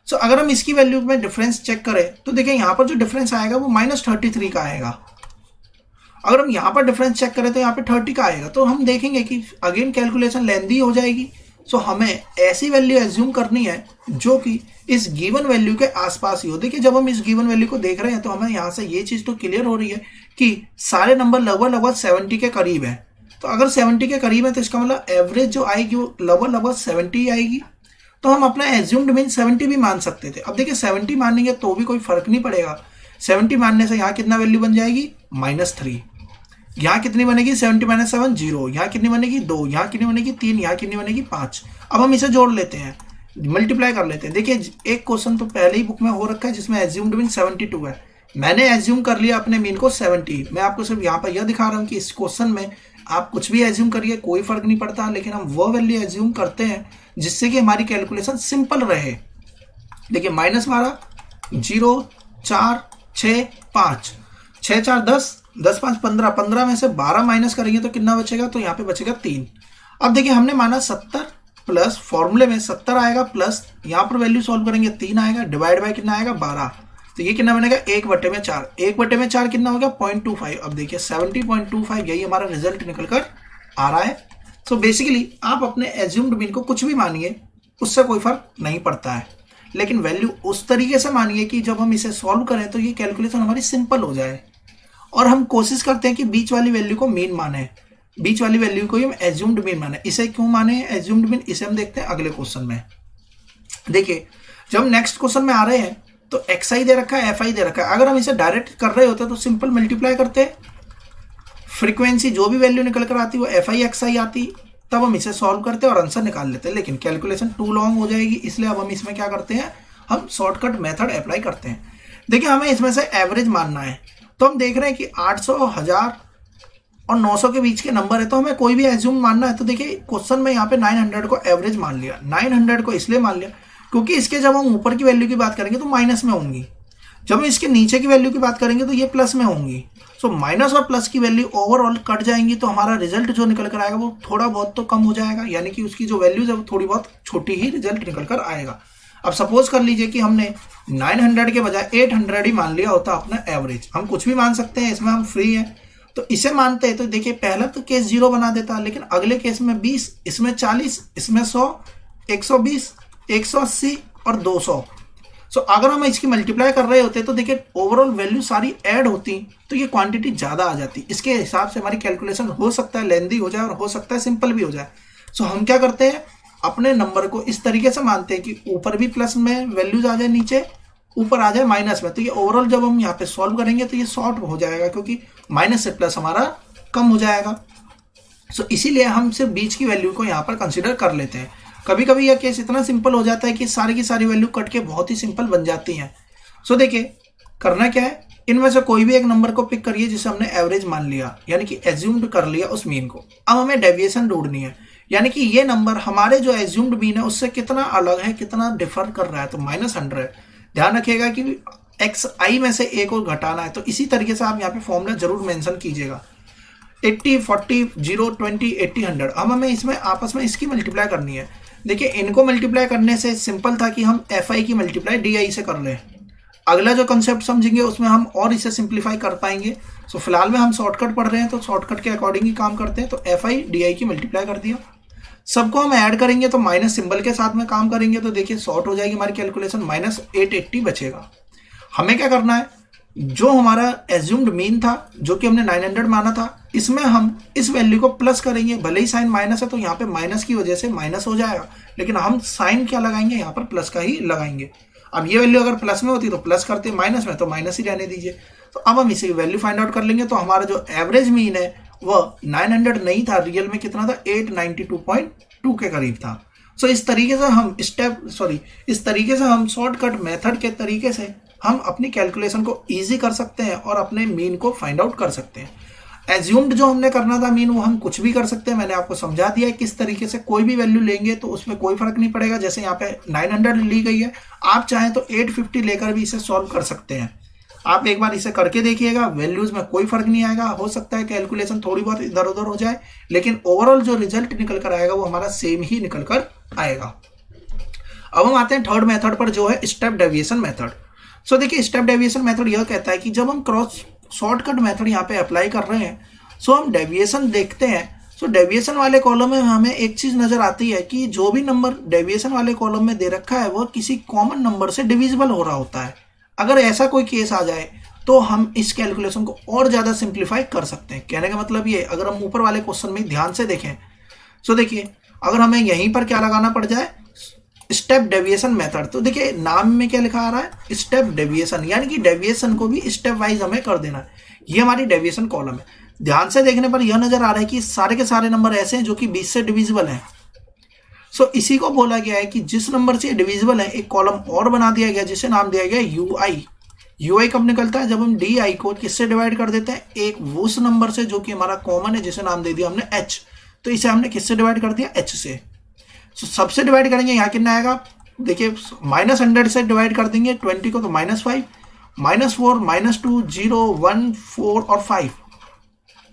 सो अगर हम इसकी वैल्यू में डिफरेंस चेक करें तो देखिए यहाँ पर जो डिफरेंस आएगा वो -33 का आएगा। अगर हम यहाँ पर डिफरेंस चेक करें तो यहाँ पे 30 का आएगा। तो हम देखेंगे कि अगेन कैलकुलेशन लेंदी हो जाएगी। सो हमें ऐसी वैल्यू एज्यूम करनी है जो कि इस गिवन वैल्यू के आसपास ही हो। देखिए जब हम इस गिवन वैल्यू को देख रहे हैं तो हमें यहाँ से ये चीज़ तो क्लियर हो रही है कि सारे नंबर लगभग 70 के करीब है। तो अगर 70 के करीब है तो इसका मतलब एवरेज जो आएगी वो लगभग 70 आएगी। तो हम अपना एज्यूम्ड मीन 70 भी मान सकते थे। अब देखिए 70 मानेंगे तो भी कोई फर्क नहीं पड़ेगा। 70 मानने से यहाँ कितना वैल्यू बन जाएगी -3। यहाँ कितनी बनेगी 70 - 7 0। यहाँ कितनी बनेगी 2। यहाँ कितनी बनेगी 3। यहाँ कितनी बनेगी 5। अब हम इसे जोड़ लेते हैं, मल्टीप्लाई कर लेते हैं। देखिए एक क्वेश्चन तो पहले ही बुक में हो रखा है जिसमें एज्यूम्ड मीन 72 है। मैंने एज्यूम कर लिया अपने मीन को 70। मैं आपको सिर्फ यहाँ पर यह दिखा रहा हूँ कि इस क्वेश्चन में आप कुछ भी एज्यूम करिए, कोई फर्क नहीं पड़ता, लेकिन हम वो वैल्यू एज्यूम करते हैं जिससे कि हमारी कैलकुलेशन सिंपल रहे। देखिए -12 0 4 6 5 6 4 10 10 5 15 15 में से 12 माइनस करेंगे तो कितना बचेगा, तो यहाँ पे बचेगा 3। अब देखिए हमने माना 70 प्लस फॉर्मूले में 70 आएगा प्लस यहाँ पर वैल्यू सॉल्व करेंगे 3 आएगा, डिवाइड बाय कितना आएगा 12। तो ये कितना बनेगा 1/4। 1/4 कितना हो गया 0.25। अब देखिए 70.25 यही हमारा रिजल्ट निकल कर आ रहा है। सो बेसिकली आप अपने एज्यूम्ड मीन को कुछ भी मानिए, उससे कोई फर्क नहीं पड़ता है, लेकिन वैल्यू उस तरीके से मानिए कि जब हम इसे सॉल्व करें तो ये कैलकुलेशन हमारी सिंपल हो जाए। और हम कोशिश करते हैं कि बीच वाली वैल्यू को मीन माने, बीच वाली वैल्यू को ही हम एज्यूम्ड मीन माने। इसे क्यों माने एज्यूम्ड मीन, इसे हम देखते हैं अगले क्वेश्चन में। देखिए जब नेक्स्ट क्वेश्चन में आ रहे हैं तो xi दे रखा है, fi दे रखा है। अगर हम इसे डायरेक्ट कर रहे होते तो सिंपल मल्टीप्लाई करते, फ्रीक्वेंसी जो भी वैल्यू निकल कर आती वो fi xi आती, तब हम इसे सॉल्व करते और आंसर निकाल लेते। लेकिन कैलकुलेशन टू लॉन्ग हो जाएगी, इसलिए अब हम इसमें क्या करते हैं, हम शॉर्टकट मेथड अप्लाई करते हैं। देखिए हमें इसमें से एवरेज मानना है, तो हम देख रहे हैं कि 800 1000 और 900 के बीच के नंबर है, तो हमें कोई भी एज्यूम मानना है। तो देखिए क्वेश्चन में यहाँ पे 900 को एवरेज मान लिया। 900 को इसलिए मान लिया क्योंकि इसके जब हम ऊपर की वैल्यू की बात करेंगे तो माइनस में होंगी, जब हम इसके नीचे की वैल्यू की बात करेंगे तो ये प्लस में होंगी। सो माइनस और प्लस की वैल्यू ओवरऑल कट जाएंगी, तो हमारा रिजल्ट जो निकल कर आएगा वो थोड़ा बहुत तो कम हो जाएगा, यानी कि उसकी जो वैल्यूज है वो थोड़ी बहुत छोटी ही रिजल्ट निकल कर आएगा। अब सपोज कर लीजिए कि हमने 900 के बजाय 800 ही मान लिया होता अपना एवरेज। हम कुछ भी मान सकते हैं, इसमें हम फ्री हैं, तो इसे मानते हैं। तो देखिए पहला तो केस 0 बना देता, लेकिन अगले केस में 20, इसमें 40, इसमें 100, 120, 180 और 200। सो अगर हम इसकी मल्टीप्लाई कर रहे होते तो देखिए ओवरऑल वैल्यू सारी ऐड होती तो ये क्वांटिटी ज़्यादा आ जाती। इसके हिसाब से हमारी कैलकुलेशन हो सकता है लेंदी हो जाए और हो सकता है सिंपल भी हो जाए। सो हम क्या करते हैं, अपने नंबर को इस तरीके से मानते हैं कि ऊपर भी प्लस में वैल्यूज आ जाए, नीचे ऊपर आ जाए माइनस में। तो ये ओवरऑल जब हम यहाँ पे सॉल्व करेंगे तो ये शॉर्ट हो जाएगा, क्योंकि माइनस से प्लस हमारा कम हो जाएगा। सो इसीलिए हम सिर्फ बीच की वैल्यू को यहाँ पर कंसिडर कर लेते हैं। कभी कभी यह केस इतना सिंपल हो जाता है कि सारी की सारी वैल्यू कट के बहुत ही सिंपल बन जाती हैं। सो देखिए करना क्या है, इनमें से कोई भी एक नंबर को पिक करिए जिसे हमने एवरेज मान लिया, यानी कि एज्यूम्ड कर लिया उस मीन को। अब हमें डेविएशन ढूंढनी है, यानी कि ये नंबर हमारे जो एज्यूम्ड मीन है उससे कितना अलग है, कितना डिफर कर रहा है। तो -100। ध्यान रखिएगा कि xi में से एक और घटाना है, तो इसी तरीके से आप यहाँ पे फॉर्मूला जरूर मेंशन कीजिएगा। 80 40 0 20 80 100। अब हमें इसमें आपस में इसकी मल्टीप्लाई करनी है। देखिए इनको मल्टीप्लाई करने से सिंपल था कि हम fi की मल्टीप्लाई di से कर लें। अगला जो कंसेप्ट समझेंगे उसमें हम और इसे सिंप्लीफाई कर पाएंगे। सो फिलहाल में हम शॉर्टकट पढ़ रहे हैं तो शॉर्टकट के अकॉर्डिंग ही काम करते हैं। तो fi di की मल्टीप्लाई कर दिया, सबको हम ऐड करेंगे तो माइनस सिंबल के साथ में काम करेंगे, तो देखिए शॉर्ट हो जाएगी हमारी कैलकुलेशन, -880 बचेगा। हमें क्या करना है, जो हमारा एज्यूम्ड मीन था जो कि हमने 900 माना था, इसमें हम इस वैल्यू को प्लस करेंगे। भले ही साइन माइनस है तो यहाँ पे माइनस की वजह से माइनस हो जाएगा, लेकिन हम साइन क्या लगाएंगे, यहाँ पर प्लस का ही लगाएंगे। अब ये वैल्यू अगर प्लस में होती तो प्लस करते, माइनस में तो माइनस ही रहने दीजिए। तो अब हम इसे वैल्यू फाइंड आउट कर लेंगे। तो हमारा जो एवरेज मीन है वह 900 नहीं था, रियल में कितना था, 892.2 के करीब था। सो इस तरीके से हम शॉर्टकट मेथड के तरीके से हम अपनी कैलकुलेशन को इजी कर सकते हैं और अपने मीन को फाइंड आउट कर सकते हैं। एज्यूम्ड जो हमने करना था मीन, वो हम कुछ भी कर सकते हैं। मैंने आपको समझा दिया है किस तरीके से कोई भी वैल्यू लेंगे तो उसमें कोई फर्क नहीं पड़ेगा। जैसे यहाँ पे 900 ली गई है, आप चाहें तो 850 लेकर भी इसे सॉल्व कर सकते हैं। आप एक बार इसे करके देखिएगा, वैल्यूज में कोई फर्क नहीं आएगा। हो सकता है कैलकुलेशन थोड़ी बहुत इधर उधर हो जाए, लेकिन ओवरऑल जो रिजल्ट निकल कर आएगा वो हमारा सेम ही निकल कर आएगा। अब हम आते हैं थर्ड मेथड पर, जो है स्टेप डेविएशन मेथड। सो देखिए, स्टेप डेविएशन मेथड यह कहता है कि जब हम क्रॉस शॉर्टकट मेथड यहाँ पे अप्लाई कर रहे हैं, सो हम डेविएशन देखते हैं। सो डेविएशन वाले कॉलम में हमें एक चीज नजर आती है कि जो भी नंबर डेविएशन वाले कॉलम में दे रखा है वो किसी कॉमन नंबर से डिविजिबल हो रहा होता है। अगर ऐसा कोई केस आ जाए तो हम इस कैलकुलेशन को और ज्यादा सिंप्लीफाई कर सकते हैं। कहने का मतलब ये, अगर हम ऊपर वाले क्वेश्चन में ध्यान से देखें, सो देखिए अगर हमें यहीं पर क्या लगाना पड़ जाए, स्टेप डेविएशन मेथड, तो देखिए नाम में क्या लिखा आ रहा है, स्टेप डेविएशन, यानी कि डेविएशन को भी स्टेप वाइज हमें कर देना है। ये हमारी डेविएशन कॉलम है। ध्यान से देखने पर यह नजर आ रहा है कि सारे के सारे नंबर ऐसे हैं जो कि 20 से डिविजिबल हैं। सो इसी को बोला गया है कि जिस नंबर से डिविजिबल है, एक कॉलम और बना दिया गया जिसे नाम दिया गया यूआई। यूआई कब निकलता है, जब हम डी आई को किससे डिवाइड कर देते हैं, एक उस नंबर से जो कि हमारा कॉमन है, जिसे नाम दे दिया हमने एच। तो इसे हमने किससे डिवाइड कर दिया, एच से। सो सबसे डिवाइड करेंगे, यहाँ कितना आएगा, देखिए -100 से डिवाइड कर देंगे 20 को, तो -5, -4, -2, 0, 1, 4 और 5।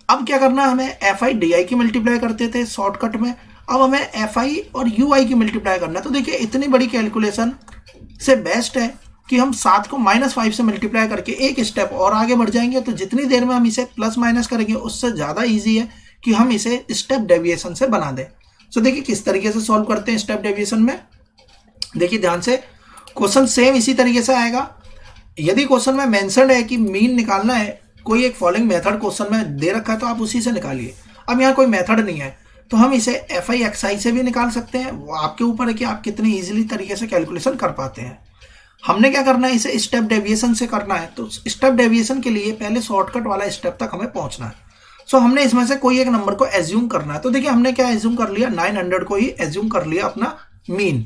अब क्या करना है, हमें एफ आई डी आई की मल्टीप्लाई करते थे शॉर्टकट में, अब हमें एफ आई और यू आई की मल्टीप्लाई करना है। तो देखिए इतनी बड़ी कैलकुलेशन से बेस्ट है कि हम 7 को -5 से मल्टीप्लाई करके एक स्टेप और आगे बढ़ जाएंगे। तो जितनी देर में हम इसे प्लस माइनस करेंगे उससे ज़्यादा ईजी है कि हम इसे स्टेप डेविएशन से बना दें। सो देखिए किस तरीके से सॉल्व करते हैं स्टेप डेविएशन में। देखिए ध्यान से, क्वेश्चन सेम इसी तरीके से आएगा। यदि क्वेश्चन में मेंशन्ड है कि मीन निकालना है, कोई एक फॉलोइंग मेथड क्वेश्चन में दे रखा है, तो आप उसी से निकालिए। अब यहाँ कोई मेथड नहीं है तो हम इसे एफ आई एक्स आई से भी निकाल सकते हैं। वो आपके ऊपर है कि आप कितनी इजीली तरीके से कैलकुलेशन कर पाते हैं। हमने क्या करना है, इसे स्टेप डेविएशन से करना है। तो स्टेप डेविएशन के लिए पहले शॉर्टकट वाला स्टेप तक हमें पहुंचना है। सो हमने इसमें से कोई एक नंबर को एज्यूम करना है। तो देखिए हमने क्या एज्यूम कर लिया, 900 को ही एज्यूम कर लिया अपना मीन।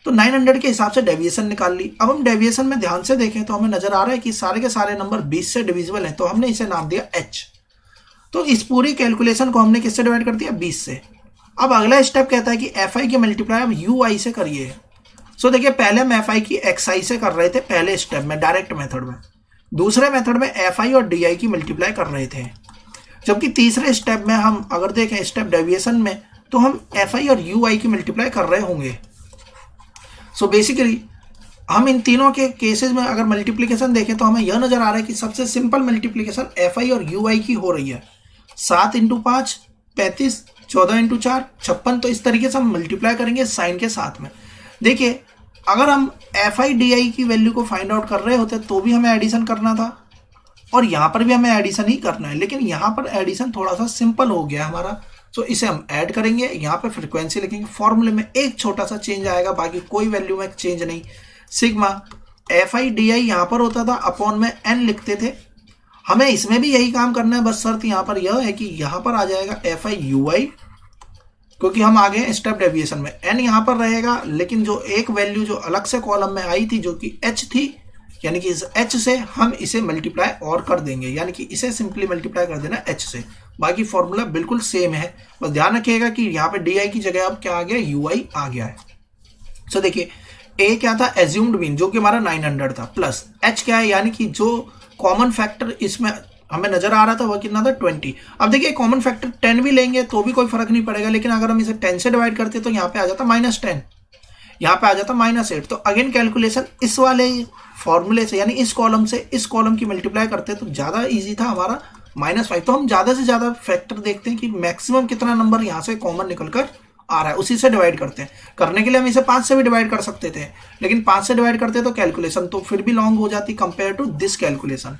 तो 900 के हिसाब से डेविएशन निकाल ली। अब हम डेविएशन में ध्यान से देखें तो हमें नजर आ रहा है कि सारे के सारे नंबर 20 से डिविजिबल हैं, तो हमने इसे नाम दिया h। तो इस पूरी कैलकुलेशन को हमने किससे डिवाइड कर दिया, 20 से। अब अगला स्टेप कहता है कि एफ आई की मल्टीप्लाई अब यू आई से करिए। सो देखिए पहले हम एफ आई की एक्स आई से कर रहे थे पहले स्टेप में, डायरेक्ट मेथड में। दूसरे मेथड में एफ आई और डी आई की मल्टीप्लाई कर रहे थे। जबकि तीसरे स्टेप में हम अगर देखें स्टेप डेविएशन में, तो हम एफ आई और यू आई की मल्टीप्लाई कर रहे होंगे। सो बेसिकली हम इन तीनों के केसेस में अगर मल्टीप्लिकेशन देखें तो हमें यह नजर आ रहा है कि सबसे सिंपल मल्टीप्लिकेशन एफ आई और यू आई की हो रही है। 7 × 5 35, 14 × 4 56। तो इस तरीके से हम मल्टीप्लाई करेंगे साइन के साथ में। देखिए अगर हम एफ आई डी आई की वैल्यू को फाइंड आउट कर रहे होते तो भी हमें एडिशन करना था, और यहाँ पर भी हमें एडिशन ही करना है, लेकिन यहाँ पर एडिशन थोड़ा सा सिंपल हो गया हमारा। तो इसे हम ऐड करेंगे, यहाँ पे फ्रीक्वेंसी लिखेंगे, फॉर्मूले में एक छोटा सा चेंज आएगा, बाकी कोई वैल्यू में चेंज नहीं। Sigma F I D I यहाँ पर होता था, अपॉन में एन लिखते थे। हमें इसमें भी यही काम करना है, बस शर्त यहाँ पर यह है कि यहाँ पर आ जाएगा एफ आई यू आई, क्योंकि हम आ गए स्टेप डेविएशन में। एन यहाँ पर रहेगा, लेकिन जो एक वैल्यू जो अलग से कॉलम में आई थी जो कि एच थी, यानी कि इस एच से हम इसे मल्टीप्लाई और कर देंगे, यानी कि इसे सिंपली मल्टीप्लाई कर देना एच से। बाकी फॉर्मूला बिल्कुल सेम है, बस ध्यान रखिएगा कि यहाँ पे डी आई की जगह अब क्या आ गया, यू आई आ गया है। सो देखिए ए क्या था, एज्यूम्ड मीन, जो कि हमारा 900 था, प्लस एच क्या है, यानी कि जो कॉमन फैक्टर इसमें हमें नजर आ रहा था वह कितना था, 20। अब देखिए कॉमन फैक्टर 10 भी लेंगे तो भी कोई फर्क नहीं पड़ेगा, लेकिन अगर हम इसे 10 से डिवाइड करते तो यहाँ पे आ जाता -10, यहाँ पे आ जाता -8। तो अगेन कैलकुलेशन इस वाले फॉर्मूले से, यानी इस कॉलम से इस कॉलम की मल्टीप्लाई करते तो ज्यादा इजी था हमारा -5। तो हम ज्यादा से ज्यादा फैक्टर देखते हैं कि मैक्सिमम कितना नंबर यहाँ से कॉमन निकल कर आ रहा है, उसी से डिवाइड करते हैं। करने के लिए हम इसे 5 से भी डिवाइड कर सकते थे, लेकिन 5 से डिवाइड करते तो कैलकुलेशन तो फिर भी लॉन्ग हो जाती कंपेयर टू दिस कैलकुलेशन।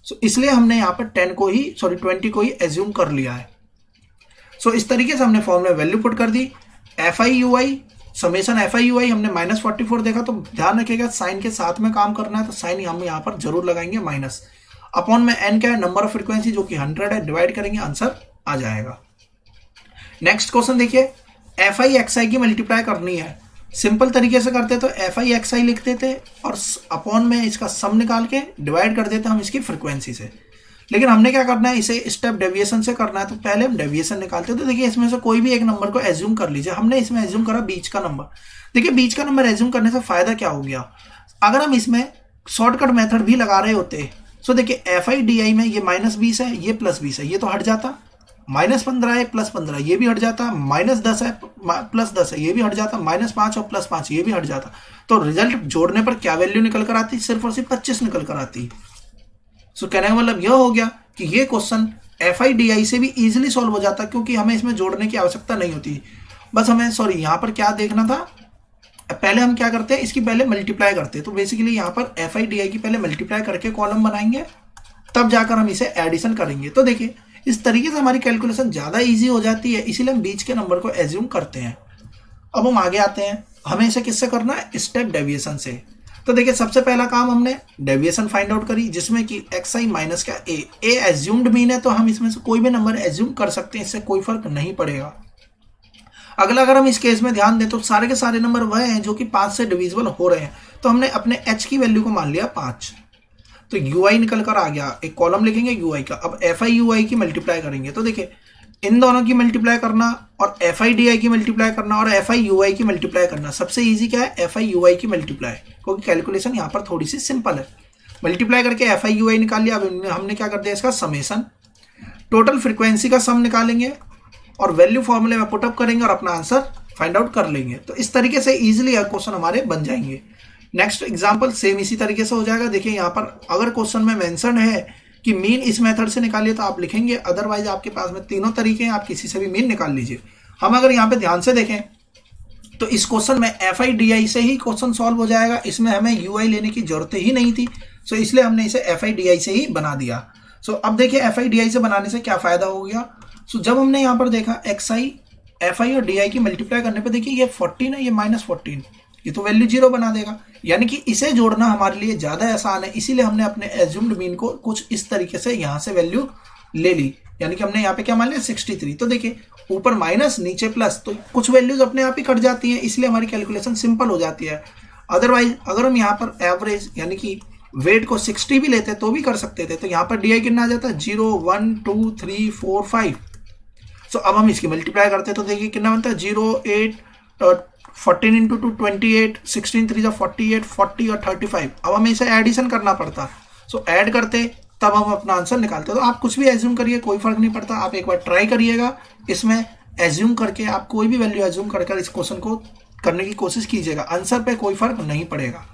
सो इसलिए हमने यहाँ पर 20 को ही एज्यूम कर लिया है। सो इस तरीके से हमने फॉर्मूले में वैल्यू पुट कर दी। F I U I, summation F I U I हमने -44 देखा, तो ध्यान रखिएगा साइन के साथ में काम करना है, तो साइन हम यहाँ पर जरूर लगाएंगे माइनस। अपॉन में एन क्या है, नंबर ऑफ फ्रीक्वेंसी जो कि 100 है, डिवाइड करेंगे, आंसर आ जाएगा। नेक्स्ट क्वेश्चन देखिए, एफ आई एक्स आई की मल्टीप्लाई करनी है। सिंपल तरीके से करते तो एफ आई एक्स आई लिखते थे और अपॉन में इसका सम निकाल के डिवाइड कर देते हम इसकी फ्रीक्वेंसी से। लेकिन हमने क्या करना है, इसे स्टेप डेविएशन से करना है, तो पहले हम डेविएशन निकालते हैं। तो देखिए इसमें से कोई भी एक नंबर को एज्यूम कर लीजिए। हमने इसमें एज्यूम करा बीच का नंबर। देखिए बीच का नंबर एज्यूम करने से फायदा क्या हो गया, अगर हम इसमें शॉर्टकट मेथड भी लगा रहे होते, सो देखिए एफ आई डी आई में ये -20 है, ये +20 है, ये तो हट जाता। -15 है +15 ये भी हट जाता, -10 है +10 है ये भी हट जाता, -5 और +5 ये भी हट जाता। तो रिजल्ट जोड़ने पर क्या वैल्यू निकल कर आती? सिर्फ और सिर्फ 25 निकल कर आती। सो कहने का मतलब यह हो गया कि ये क्वेश्चन FIDI से भी इजीली सॉल्व हो जाता, क्योंकि हमें इसमें जोड़ने की आवश्यकता नहीं होती। बस हमें यहाँ पर क्या देखना था, पहले हम क्या करते हैं, इसकी पहले मल्टीप्लाई करते हैं। तो बेसिकली यहाँ पर FIDI की पहले मल्टीप्लाई करके कॉलम बनाएंगे, तब जाकर हम इसे एडिशन करेंगे। तो देखिए इस तरीके से हमारी कैलकुलेशन ज़्यादा इजी हो जाती है, इसीलिए हम बीच के नंबर को एज्यूम करते हैं। अब हम आगे आते हैं, हमें इसे किससे करना है? स्टेप डेविएशन से। तो देखिए सबसे पहला काम हमने डेविएशन फाइंड आउट करी, जिसमें कि xi माइनस का a एज्यूम्ड मीन है, तो हम इसमें से कोई भी नंबर एज्यूम कर सकते हैं, इससे कोई फर्क नहीं पड़ेगा। अगला अगर हम इस केस में ध्यान दें तो सारे के सारे नंबर वह हैं जो कि 5 से डिविजिबल हो रहे हैं। तो हमने अपने h की वैल्यू को मान लिया 5, तो ui निकल कर आ गया, एक कॉलम लिखेंगे ui का। अब FIUI की मल्टीप्लाई करेंगे, तो देखिए इन दोनों की मल्टीप्लाई करना और FIDI की मल्टीप्लाई करना और FIUI की मल्टीप्लाई करना, सबसे इजी क्या है? FIUI की मल्टीप्लाई, क्योंकि कैलकुलेशन यहाँ पर थोड़ी सी सिंपल है। मल्टीप्लाई करके FIUI निकाल लिया। अब हमने क्या कर दिया, इसका समेशन, टोटल फ्रीक्वेंसी का सम निकालेंगे और वैल्यू फॉर्मूले में पुटअप करेंगे और अपना आंसर फाइंड आउट कर लेंगे। तो इस तरीके से इजीली क्वेश्चन हमारे बन जाएंगे। नेक्स्ट एग्जांपल सेम इसी तरीके से हो जाएगा। देखिए यहाँ पर अगर क्वेश्चन में मेंशन है कि मीन इस मेथड से निकालिए तो आप लिखेंगे, अदरवाइज आपके पास में तीनों तरीके हैं, आप किसी से भी मीन निकाल लीजिए। हम अगर यहाँ पे ध्यान से देखें तो इस क्वेश्चन में FIDI से ही क्वेश्चन सॉल्व हो जाएगा, इसमें हमें UI लेने की जरूरत ही नहीं थी। सो इसलिए हमने इसे FIDI से ही बना दिया। सो अब देखिए FIDI से बनाने से क्या फायदा हो गया। सो जब हमने यहाँ पर देखा XI, FI और DI की मल्टीप्लाई करने पर देखिए ये 14 है, ये -14, ये तो वैल्यू 0 बना देगा, यानी कि इसे जोड़ना हमारे लिए ज़्यादा आसान है। इसीलिए हमने अपने एज्यूम्ड मीन को कुछ इस तरीके से यहाँ से वैल्यू ले ली, यानी कि हमने यहाँ पे क्या मान लिया 63। तो देखिए ऊपर माइनस नीचे प्लस, तो कुछ वैल्यूज अपने आप ही कट जाती हैं, इसलिए हमारी कैलकुलेशन सिंपल हो जाती है। अदरवाइज अगर हम यहाँ पर एवरेज यानी कि वेट को 60 भी लेते तो भी कर सकते थे। तो यहाँ पर DI कितना आ जाता है? 0 1 2 3 4 5। सो अब हम इसकी मल्टीप्लाई करते हैं तो देखिए कितना बनता है? 0 8 14 इंटू 2 28, 16 3 48, 40 और 35। अब हमें इसे एडिशन करना पड़ता। सो ऐड करते तब हम अपना आंसर निकालते। तो आप कुछ भी एज्यूम करिए, कोई फर्क नहीं पड़ता। आप एक बार ट्राई करिएगा, इसमें एज्यूम करके आप कोई भी वैल्यू एज्यूम कर इस क्वेश्चन को करने की कोशिश कीजिएगा, आंसर पे कोई फर्क नहीं पड़ेगा।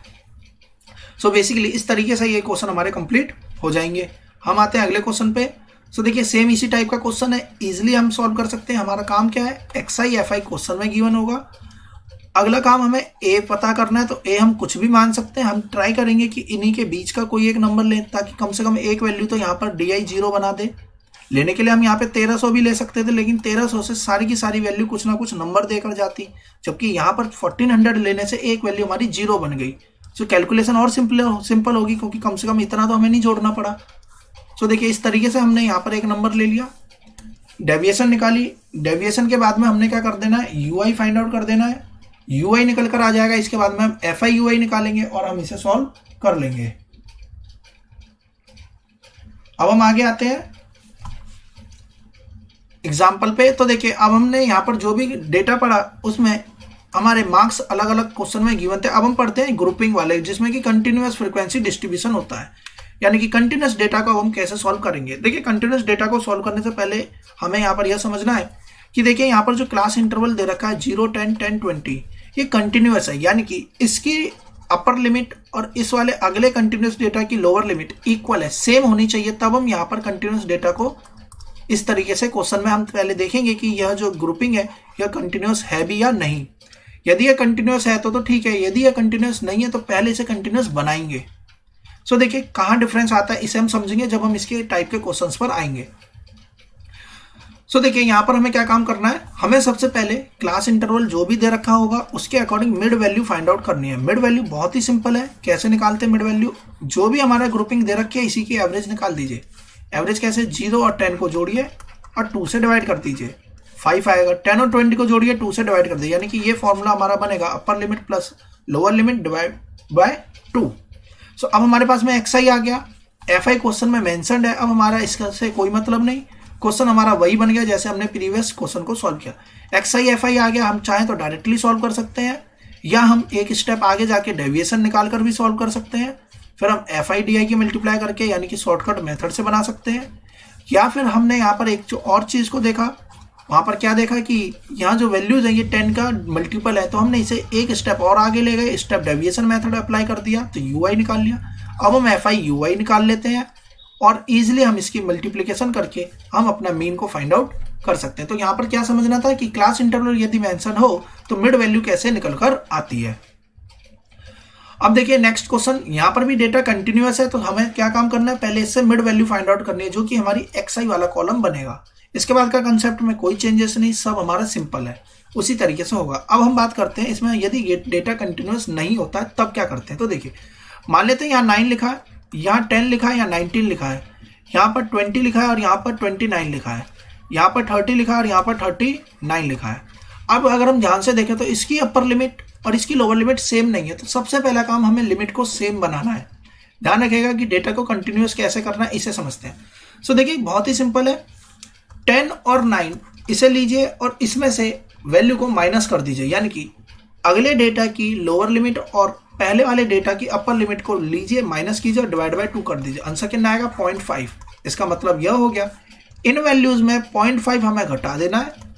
सो बेसिकली इस तरीके से ये क्वेश्चन हमारे कंप्लीट हो जाएंगे। हम आते हैं अगले क्वेश्चन पे। सो देखिए सेम इसी टाइप का क्वेश्चन है, इजिली हम सॉल्व कर सकते हैं। हमारा काम क्या है? XI FI क्वेश्चन में गिवन होगा। अगला काम हमें A पता करना है, तो A हम कुछ भी मान सकते हैं। हम ट्राई करेंगे कि इन्हीं के बीच का कोई एक नंबर लें, ताकि कम से कम एक वैल्यू तो यहाँ पर DI 0 बना दे। लेने के लिए हम यहाँ पे 1300 भी ले सकते थे, लेकिन 1300 से सारी की सारी वैल्यू कुछ ना कुछ नंबर देकर जाती, जबकि यहाँ पर 1400 लेने से एक वैल्यू हमारी 0 बन गई। सो कैलकुलेशन और सिंपल होगी, क्योंकि कम से कम इतना तो हमें नहीं जोड़ना पड़ा। सो देखिए इस तरीके से हमने यहाँ पर एक नंबर ले लिया, डेविएशन निकाली। डेविएशन के बाद में हमने क्या कर देना है? UI फाइंड आउट कर देना है। UI निकल कर आ जाएगा, इसके बाद में हम FIUI निकालेंगे और हम इसे सॉल्व कर लेंगे। अब हम आगे आते हैं एग्जाम्पल पे। तो देखिए अब हमने यहाँ पर जो भी डेटा पढ़ा उसमें हमारे मार्क्स अलग अलग क्वेश्चन में गिवन थे। अब हम पढ़ते हैं ग्रुपिंग वाले, जिसमें कि कंटिन्यूअस फ्रीक्वेंसी डिस्ट्रीब्यूशन होता है, यानी कि कंटिन्यूअस डेटा को हम कैसे सॉल्व करेंगे। देखिए कंटिन्यूअस डेटा को सॉल्व करने से पहले हमें यहाँ पर यह समझना है कि देखिए यहाँ पर जो क्लास इंटरवल दे रखा है 0 10 10 20, ये कंटिन्यूअस है, यानी कि इसकी अपर लिमिट और इस वाले अगले कंटिन्यूअस डेटा की लोअर लिमिट इक्वल है, सेम होनी चाहिए। तब हम यहाँ पर कंटिन्यूअस डेटा को इस तरीके से क्वेश्चन में हम पहले देखेंगे कि यह जो ग्रुपिंग है यह कंटिन्यूअस है भी या नहीं। यदि यह कंटिन्यूअस है तो ठीक है, यदि यह कंटिन्यूअस नहीं है तो पहले इसे कंटिन्यूअस बनाएंगे। सो देखिए कहाँ डिफरेंस आता है, इसे हम समझेंगे जब हम इसके टाइप के क्वेश्चंस पर आएंगे। सो देखिए यहाँ पर हमें क्या काम करना है, हमें सबसे पहले क्लास इंटरवल जो भी दे रखा होगा उसके according mid value find out करनी है। मिड वैल्यू बहुत ही सिंपल है, कैसे निकालते हैं मिड वैल्यू? जो भी हमारा ग्रुपिंग दे रखी है इसी की एवरेज निकाल दीजिए। एवरेज कैसे? 0 और 10 को जोड़िए और 2 से डिवाइड कर दीजिए, 5 आएगा। 10 और 20 को जोड़िए, 2 से डिवाइड कर दीजिए, यानी कि ये फॉर्मूला हमारा बनेगा upper limit plus lower limit divide by 2। सो अब हमारे पास में XI आ गया। FI क्वेश्चन में मेंशन्ड है, अब हमारा इससे कोई मतलब नहीं, क्वेश्चन हमारा वही बन गया जैसे हमने प्रीवियस क्वेश्चन को सॉल्व किया। XI FI आ गया, हम चाहें तो डायरेक्टली सॉल्व कर सकते हैं या हम एक स्टेप आगे जाके डेविएशन निकाल कर भी सॉल्व कर सकते हैं। फिर हम FIDI की मल्टीप्लाई करके यानी कि शॉर्टकट मेथड से बना सकते हैं, या फिर हमने यहाँ पर एक जो और चीज़ को देखा, वहाँ पर क्या देखा कि यहाँ जो वैल्यूज़ है ये 10 का मल्टीपल है, तो हमने इसे एक स्टेप और आगे ले गए, स्टेप डेविएशन मेथड अप्लाई कर दिया तो ui निकाल लिया। अब हम fi ui निकाल लेते हैं और ईजिली हम इसकी मल्टीप्लिकेशन करके हम अपना मीन को फाइंड आउट कर सकते हैं। तो यहाँ पर क्या समझना था कि क्लास इंटरवल यदि मेंशन हो तो मिड वैल्यू कैसे निकल कर आती है। अब देखिए नेक्स्ट क्वेश्चन, यहाँ पर भी डेटा कंटिन्यूअस है तो हमें क्या काम करना है, पहले इससे मिड वैल्यू फाइंड आउट करनी है जो कि हमारी xi वाला कॉलम बनेगा। इसके बाद का कंसेप्ट में कोई चेंजेस नहीं, सब हमारा सिंपल है, उसी तरीके से होगा। अब हम बात करते हैं इसमें यदि ये डेटा कंटिन्यूअस नहीं होता है तब क्या करते हैं। तो देखिए मान लेते हैं यहाँ 9 लिखा है, यहाँ 10 लिखा है, यहाँ 19 लिखा है, यहाँ पर 20 लिखा है और यहाँ पर 29 लिखा है, यहाँ पर 30 लिखा है और यहाँ पर 39 लिखा है। अब अगर हम ध्यान से देखें तो इसकी अपर लिमिट और इसकी लोअर लिमिट सेम नहीं है, तो सबसे पहला काम हमें लिमिट को सेम बनाना है। ध्यान रखिएगा कि डेटा को कंटिन्यूअस कैसे करना है, इसे समझते हैं। सो देखिए बहुत ही सिंपल है, 10 और 9 इसे लीजिए और इसमें से वैल्यू को माइनस कर दीजिए, यानी कि अगले डेटा की लोअर लिमिट और पहले वाले डेटा की अपर लिमिट को लीजिए, माइनस कीजिए और डिवाइड बाय 2 कर दीजिए। आंसर कितना आएगा 0.5। इसका मतलब यह हो गया इन वैल्यूज में 0.5 हमें घटा देना है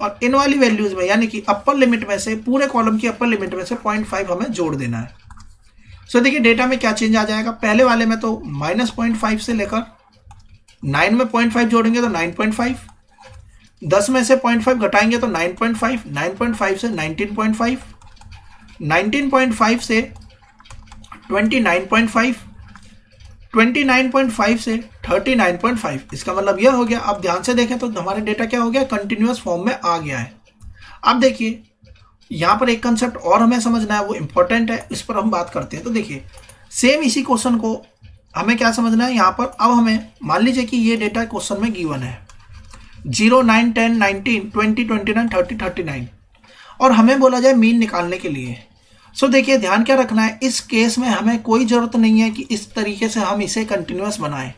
और इन वाली वैल्यूज में यानी कि अपर लिमिट में से, पूरे कॉलम की अपर लिमिट में से 0.5 हमें जोड़ देना है। सो देखिए डेटा में क्या चेंज आ जाएगा, पहले वाले में तो -0.5 से लेकर 9 में 0.5 जोड़ेंगे तो 9.5, 10 में से 0.5 घटाएंगे तो 9.5, 9.5 से 19.5, 19.5 से 29.5, 29.5 से 39.5। इसका मतलब यह हो गया। अब ध्यान से देखें तो हमारा डेटा क्या हो गया, कंटिन्यूअस फॉर्म में आ गया है। अब देखिए यहाँ पर एक कंसेप्ट और हमें समझना है, वो इंपॉर्टेंट है, इस पर हम बात करते हैं। तो देखिए सेम इसी क्वेश्चन को हमें क्या समझना है यहाँ पर। अब हमें मान लीजिए कि ये डेटा क्वेश्चन में गिवन है 0, 9, 10, 19, 20, 29, 30, 39 और हमें बोला जाए मीन निकालने के लिए। सो देखिए ध्यान क्या रखना है, इस केस में हमें कोई ज़रूरत नहीं है कि इस तरीके से हम इसे कंटिन्यूअस बनाएं।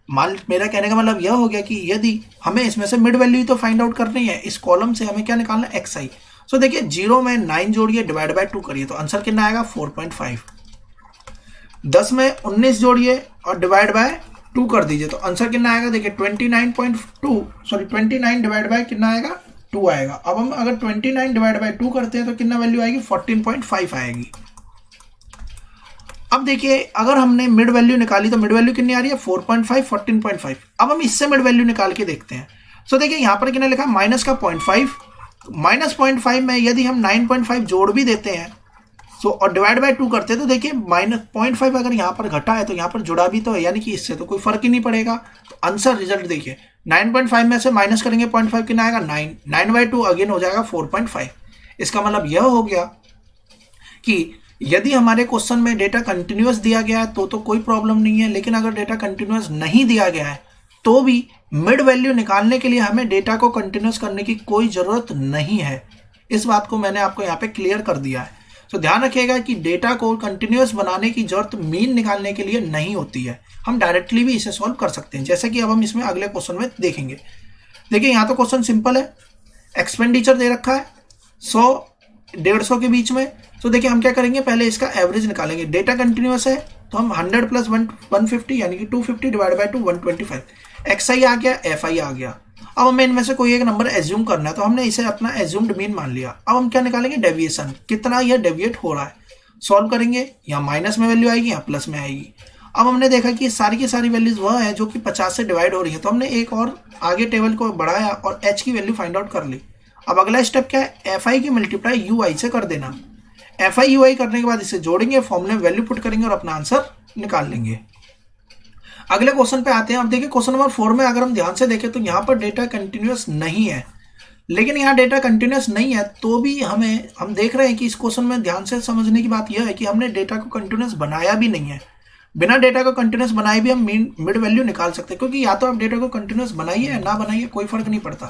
मेरा कहने का मतलब यह हो गया कि यदि हमें इसमें से मिड वैल्यू तो फाइंड आउट करनी है, इस कॉलम से हमें क्या निकालना है xi। सो देखिए 0 में 9 जोड़िए, डिवाइड बाय 2 करिए तो आंसर कितना आएगा 4.5। 10 में 19 जोड़िए और डिवाइड बाय 2 कर दीजिए तो आंसर कितना आएगा, देखिए 29 डिवाइड बाय कितना आएगा 2 आएगा। अब हम अगर 29 डिवाइड बाय 2 करते हैं तो कितना वैल्यू आएगी 14.5 आएगी। अब देखिए अगर हमने मिड वैल्यू निकाली तो मिड वैल्यू कितनी आ रही है 4.5, 14.5। अब हम इससे मिड वैल्यू निकाल के देखते हैं। सो देखिए यहाँ पर कितना लिखा माइनस का 0.5, माइनस 0.5 में यदि हम 9.5 जोड़ भी देते हैं सो और डिवाइड बाय 2 करते हैं तो देखिए माइनस 0.5 अगर यहाँ पर घटा है तो यहाँ पर जुड़ा भी तो है, यानी कि इससे तो कोई फर्क ही नहीं पड़ेगा। तो आंसर रिजल्ट देखिए 9.5 में से माइनस करेंगे 0.5 कितना आएगा 9, 9/2 अगेन हो जाएगा 4.5। इसका मतलब यह हो गया कि यदि हमारे क्वेश्चन में डेटा कंटिन्यूअस दिया गया है तो कोई प्रॉब्लम नहीं है, लेकिन अगर डेटा कंटिन्यूअस नहीं दिया गया है तो भी मिड वैल्यू निकालने के लिए हमें डेटा को कंटिन्यूअस करने की कोई ज़रूरत नहीं है। इस बात को मैंने आपको यहाँ पे क्लियर कर दिया है। तो ध्यान रखिएगा कि डेटा को कंटिन्यूअस बनाने की जरूरत मीन निकालने के लिए नहीं होती है, हम डायरेक्टली भी इसे सॉल्व कर सकते हैं, जैसे कि अब हम इसमें अगले क्वेश्चन में देखेंगे। देखिए यहाँ तो क्वेश्चन सिंपल है, एक्सपेंडिचर दे रखा है 100-150 के बीच में। तो देखिए हम क्या करेंगे, पहले इसका एवरेज निकालेंगे। डेटा कंटिन्यूअस है तो हम 100 + 150 यानी कि 250 डिवाइड बाय 2 125। xi आ गया, fi आ गया। अब हमें इनमें से कोई एक नंबर एज्यूम करना है तो हमने इसे अपना एज्यूम्ड मीन मान लिया। अब हम क्या निकालेंगे, डेविएशन, कितना यह डेविएट हो रहा है। सॉल्व करेंगे, यहाँ माइनस में वैल्यू आएगी, यहाँ प्लस में आएगी। अब हमने देखा कि सारी की सारी वैल्यूज वह है जो कि 50 से डिवाइड हो रही है, तो हमने एक और आगे टेबल को बढ़ाया और h की वैल्यू फाइंड आउट कर ली। अब अगला स्टेप क्या है, fi की मल्टीप्लाई ui से कर देना। fi ui करने के बाद इसे जोड़ेंगे, फॉर्मूले में वैल्यू पुट करेंगे और अपना आंसर निकाल लेंगे। अगले क्वेश्चन पे आते हैं। अब देखिए क्वेश्चन नंबर 4 में अगर हम ध्यान से देखें तो यहाँ पर डेटा कंटिन्यूअस नहीं है, लेकिन यहाँ डेटा कंटिन्यूअस नहीं है तो भी हम देख रहे हैं कि इस क्वेश्चन में ध्यान से समझने की बात यह है कि हमने डेटा को कंटिन्यूअस बनाया भी नहीं है। बिना डेटा को कंटिन्यूअस बनाए भी हम मिड वैल्यू निकाल सकते हैं, क्योंकि या तो आप डेटा को कंटिन्यूअस बनाइए या ना बनाइए, कोई फर्क नहीं पड़ता।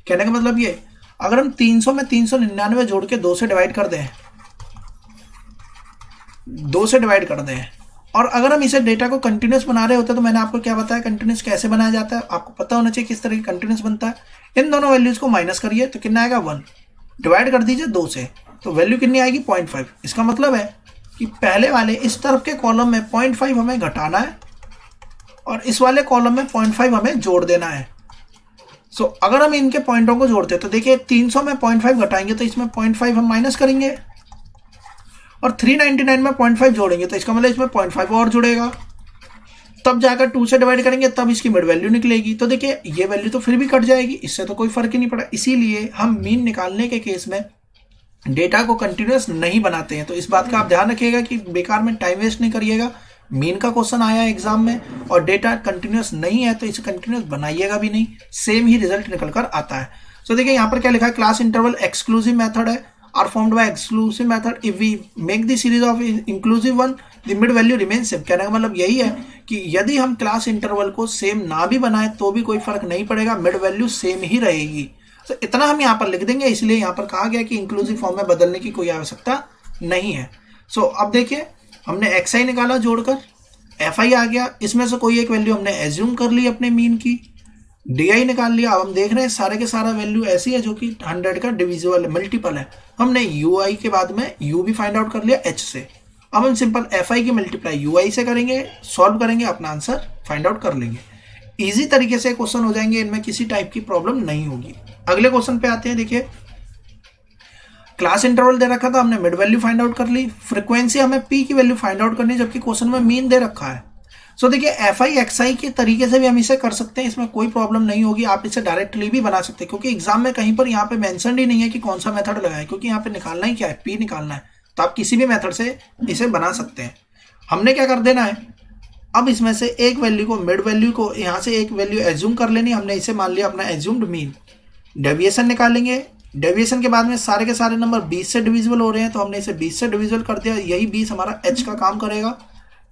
कहने का मतलब ये, अगर हम 300 में 399 जोड़ के 2 से डिवाइड कर दें, 2 से डिवाइड कर दें, और अगर हम इसे डेटा को कंटिन्यूअस बना रहे होते तो मैंने आपको क्या बताया कंटिन्यूअस कैसे बनाया जाता है, आपको पता होना चाहिए किस तरह की कंटिन्यूअस बनता है। इन दोनों वैल्यूज को माइनस करिए तो कितना आएगा 1, डिवाइड कर दीजिए 2 से तो वैल्यू कितनी आएगी 0.5। इसका मतलब है कि पहले वाले इस तरफ के कॉलम में 0.5 हमें घटाना है और इस वाले कॉलम में 0.5 हमें जोड़ देना है। सो अगर हम इनके पॉइंटों को जोड़ते हैं तो देखिए 300 में 0.5 घटाएंगे तो इसमें 0.5 हम माइनस करेंगे, और 399 में 0.5 जोड़ेंगे तो इसका मतलब इसमें 0.5 और जुड़ेगा, तब जाकर 2 से डिवाइड करेंगे तब इसकी मिड वैल्यू निकलेगी। तो देखिए ये वैल्यू तो फिर भी कट जाएगी, इससे तो कोई फर्क ही नहीं पड़ा। इसीलिए हम मीन निकालने के केस में डेटा को कंटिन्यूअस नहीं बनाते हैं। तो इस बात का आप ध्यान रखिएगा कि बेकार में टाइम वेस्ट नहीं करिएगा। मीन का क्वेश्चन आया एग्जाम में और डेटा कंटिन्यूअस नहीं है तो इसे कंटिन्यूअस बनाइएगा भी नहीं, सेम ही रिजल्ट निकल कर आता है। तो देखिए यहाँ पर क्या लिखा है, क्लास इंटरवल एक्सक्लूसिव मेथड है, are formed by exclusive method if we make the series of inclusive one the mid value remain same. कहने का मतलब यही है कि यदि हम क्लास इंटरवल को सेम ना भी बनाए तो भी कोई फर्क नहीं पड़ेगा, मिड वैल्यू सेम ही रहेगी। तो इतना हम यहाँ पर लिख देंगे, इसलिए यहाँ पर कहा गया कि इंक्लूसिव फॉर्म में बदलने की कोई आवश्यकता नहीं है। सो अब देखिए हमने xi निकाला जोड़कर, fi आ गया, इसमें से कोई एक वैल्यू हमने एज्यूम कर ली अपने मीन की, di निकाल लिया। अब हम देख रहे हैं सारे के सारा वैल्यू ऐसी है जो कि 100 का डिविजिबल मल्टीपल है। हमने ui के बाद में u भी फाइंड आउट कर लिया h से। अब हम सिंपल fi की मल्टीप्लाई ui से करेंगे, सॉल्व करेंगे, अपना आंसर फाइंड आउट कर लेंगे। इजी तरीके से क्वेश्चन हो जाएंगे, इनमें किसी टाइप की प्रॉब्लम नहीं होगी। अगले क्वेश्चन पे आते हैं। देखिए क्लास इंटरवल दे रखा था, हमने मिड वैल्यू फाइंड आउट कर ली, फ्रीक्वेंसी हमें p की वैल्यू फाइंड आउट करनी है जबकि क्वेश्चन में मीन दे रखा है। सो देखिए fi xi के तरीके से भी हम इसे कर सकते हैं, इसमें कोई प्रॉब्लम नहीं होगी। आप इसे डायरेक्टली भी बना सकते हैं क्योंकि एग्जाम में कहीं पर यहाँ पे मेंशन ही नहीं है कि कौन सा मेथड लगाए, क्योंकि यहाँ पे निकालना ही क्या है, p निकालना है। तो आप किसी भी मेथड से इसे बना सकते हैं। हमने क्या कर देना है, अब इसमें से एक वैल्यू को, मिड वैल्यू को यहाँ से एक वैल्यू एज्यूम कर लेनी। हमने इसे मान लिया अपना एज्यूम्ड मीन। डेविएशन निकालेंगे, डेविएशन के बाद में सारे के सारे नंबर 20 से डिविजिबल हो रहे हैं तो हमने इसे 20 से डिविजिबल कर दिया, यही 20 हमारा h का काम करेगा।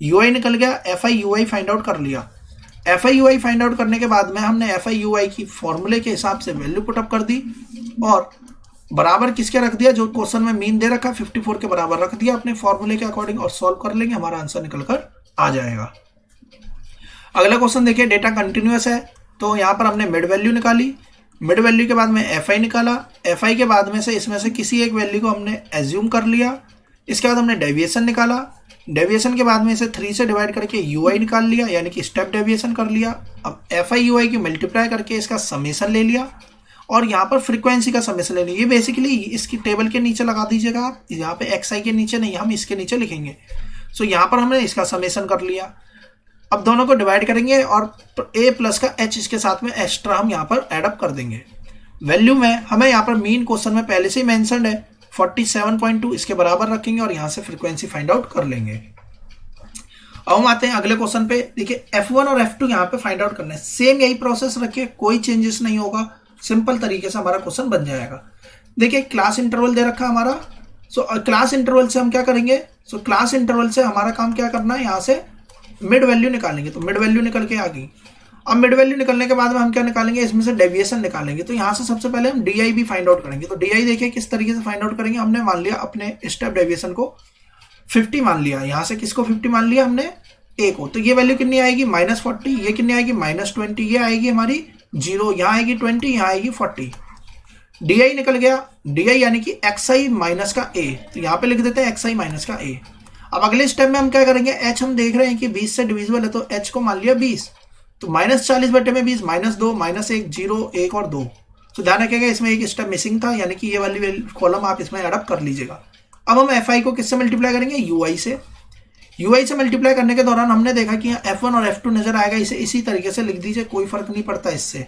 ui निकल गया, fi ui फाइंड आउट कर लिया। fi ui फाइंड आउट करने के बाद में हमने fi ui की फॉर्मूले के हिसाब से वैल्यू पुटअप कर दी और बराबर किसके रख दिया, जो क्वेश्चन में मीन दे रखा 54 के बराबर रख दिया अपने फॉर्मूले के अकॉर्डिंग और सॉल्व कर लेंगे, हमारा आंसर निकल कर आ जाएगा। अगला क्वेश्चन देखिए, डेटा कंटिन्यूअस है तो यहाँ पर हमने मिड वैल्यू निकाली, मिड वैल्यू के बाद में fi निकाला, fi के बाद में से इसमें से किसी एक वैल्यू को हमने एज्यूम कर लिया। इसके बाद हमने डेविएशन निकाला, डेविएशन के बाद में इसे 3 से डिवाइड करके ui निकाल लिया, यानी कि स्टेप डेविएशन कर लिया। अब fi ui की मल्टीप्लाई करके इसका समेशन ले लिया और यहाँ पर फ्रीक्वेंसी का समेशन ले लिया। ये बेसिकली इसकी टेबल के नीचे लगा दीजिएगा आप, यहाँ पे xi के नीचे नहीं, हम इसके नीचे लिखेंगे। सो यहाँ पर हमने इसका समेशन कर लिया। अब दोनों को डिवाइड करेंगे और a प्लस का h इसके साथ में एक्स्ट्रा हम यहाँ पर एडअप कर देंगे। वैल्यू में हमें यहाँ पर मीन क्वेश्चन में पहले से ही मेंशन्ड है 47.2, इसके बराबर रखेंगे और यहाँ से फ्रीक्वेंसी फाइंड आउट कर लेंगे। अब हम आते हैं अगले क्वेश्चन पे। देखिए f1 और f2 यहाँ पे फाइंड आउट करना है, सेम यही प्रोसेस रखिए, कोई चेंजेस नहीं होगा, सिंपल तरीके से हमारा क्वेश्चन बन जाएगा। देखिए क्लास इंटरवल दे रखा है हमारा, सो क्लास इंटरवल से हम क्या करेंगे, सो क्लास इंटरवल से हमारा काम क्या करना है, यहाँ से मिड वैल्यू निकालेंगे। तो मिड वैल्यू निकल के आ गई। अब मिड वैल्यू निकलने के बाद में हम क्या निकालेंगे, इसमें से डेविएशन निकालेंगे। तो यहाँ से सबसे पहले हम डी भी फाइंड आउट करेंगे। तो डी देखिए किस तरीके से फाइंड आउट करेंगे। हमने मान लिया अपने स्टेप डेविएशन को 50 मान लिया, यहाँ से किसको 50 मान लिया हमने, a को। तो ये वैल्यू कितनी आएगी, -40, ये कितनी आएगी, -20, ये आएगी हमारी 0, यहाँ आएगी 20, यहाँ आएगी 40। डी निकल गया, डी यानी कि xi माइनस का a, तो यहाँ पे लिख देते हैं xi माइनस का a। अब अगले स्टेप में हम क्या करेंगे, h हम देख रहे हैं कि 20 से डिविजिबल है तो h को मान लिया 20, तो -40/20, -2, -1, 0, 1 और 2। तो ध्यान रखिएगा इसमें एक स्टेप मिसिंग था, यानी कि ये वाली कॉलम आप इसमें एडअप कर लीजिएगा। अब हम fi को किससे मल्टीप्लाई करेंगे, ui से। ui से मल्टीप्लाई करने के दौरान हमने देखा कि यहाँ f1 और f2 नजर आएगा, इसे इसी तरीके से लिख दीजिए, कोई फर्क नहीं पड़ता इससे,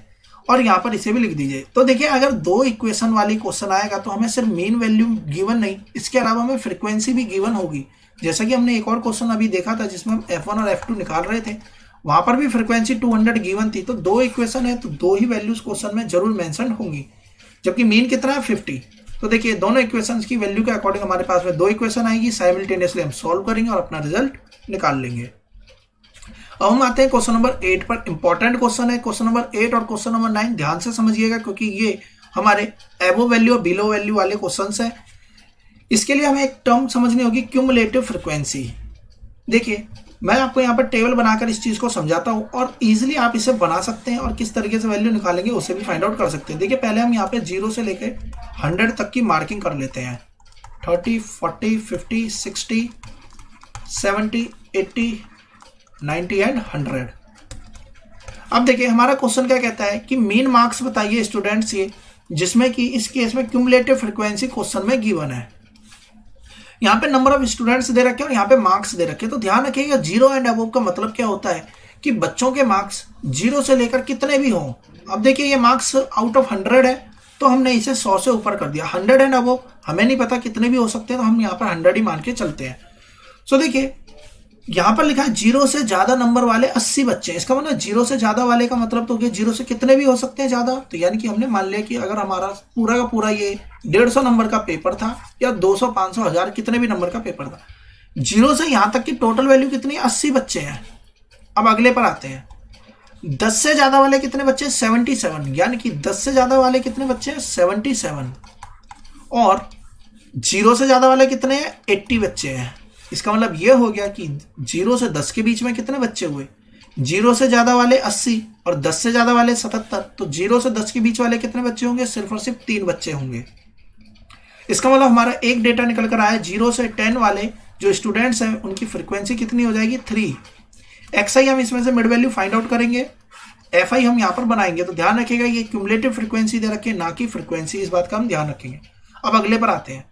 और यहाँ पर इसे भी लिख दीजिए। तो देखिए अगर 2 इक्वेशन वाली क्वेश्चन आएगा तो हमें सिर्फ मीन वैल्यू गिवन नहीं, इसके अलावा हमें फ्रीक्वेंसी भी गिवन होगी। जैसा कि हमने एक और क्वेश्चन अभी देखा था जिसमें हम f1 और f2 निकाल रहे थे, वहां पर भी फ्रीक्वेंसी 200 गिवन थी। तो 2 इक्वेशन है तो 2 ही वैल्यूज क्वेश्चन में जरूर मेंशन होंगी, जबकि मीन कितना है 50। तो देखिए दोनों इक्वेशंस की वैल्यू के अकॉर्डिंग हमारे पास में 2 इक्वेशन आएगी, साइमल्टेनियसली हम सॉल्व करेंगे और अपना रिजल्ट निकाल लेंगे। अब हम आते हैं क्वेश्चन नंबर 8 पर। इंपॉर्टेंट क्वेश्चन है क्वेश्चन नंबर 8 और क्वेश्चन नंबर 9, ध्यान से समझिएगा क्योंकि ये हमारे एबो वैल्यू और बिलो वैल्यू वाले क्वेश्चंस हैं। इसके लिए हमें एक टर्म समझनी होगी, क्यूमुलेटिव फ्रीक्वेंसी। देखिए मैं आपको यहाँ पर टेबल बनाकर इस चीज को समझाता हूँ और इजीली आप इसे बना सकते हैं और किस तरीके से वैल्यू निकालेंगे उसे भी फाइंड आउट कर सकते हैं। देखिए पहले हम यहाँ पे 0 से लेके 100 तक की मार्किंग कर लेते हैं, 30, 40, 50, 60, 70, 80, 90 एंड 100। अब देखिए हमारा क्वेश्चन क्या कहता है कि मीन मार्क्स बताइए स्टूडेंट्स ये, जिसमें कि इस केस में क्यूमुलेटिव फ्रीक्वेंसी क्वेश्चन में गिवन है। यहाँ पे नंबर ऑफ स्टूडेंट्स दे रखे हैं और यहाँ पे मार्क्स दे रखे हैं। तो ध्यान रखिएगा 0 एंड अबव का मतलब क्या होता है कि बच्चों के मार्क्स 0 से लेकर कितने भी हों। अब देखिए ये मार्क्स आउट ऑफ 100 है तो हमने इसे 100 से ऊपर कर दिया। 100 एंड अबव हमें नहीं पता कितने भी हो सकते हैं, तो हम यहाँ पर 100 ही मान के चलते हैं। सो देखिए यहाँ पर लिखा है 0 से ज्यादा नंबर वाले 80 बच्चे। इसका मतलब 0 से ज्यादा वाले का मतलब तो 0 से कितने भी हो सकते हैं ज्यादा। तो यानी कि हमने मान लिया कि अगर हमारा पूरा का पूरा ये 150 नंबर का पेपर था या 200, 500, 1000 कितने भी नंबर का पेपर था, 0 से यहां तक की टोटल वैल्यू कितनी, 80 बच्चे हैं। अब अगले पर आते हैं, 10 से ज्यादा वाले कितने बच्चे, 77। यानी कि 10 से ज्यादा वाले कितने बच्चे हैं, 77। और 0 से ज्यादा वाले कितने हैं, 80 बच्चे हैं। इसका मतलब यह हो गया कि 0 से 10 के बीच में कितने बच्चे हुए, 0 से ज्यादा वाले 80 और 10 से ज्यादा वाले 77। तो 0 से 10 के बीच वाले कितने बच्चे होंगे, सिर्फ और सिर्फ 3 बच्चे होंगे। इसका मतलब हमारा एक डेटा निकल कर आया, 0 से 10 वाले जो स्टूडेंट्स हैं उनकी फ्रीक्वेंसी कितनी हो जाएगी, 3। XI हम इसमें से मिड वैल्यू फाइंड आउट करेंगे, FI हम यहाँ पर बनाएंगे। तो ध्यान रखिएगा ये क्यूमुलेटिव फ्रीक्वेंसी दे रखे, ना कि फ्रीक्वेंसी, इस बात का हम ध्यान रखेंगे। अब अगले पर आते हैं,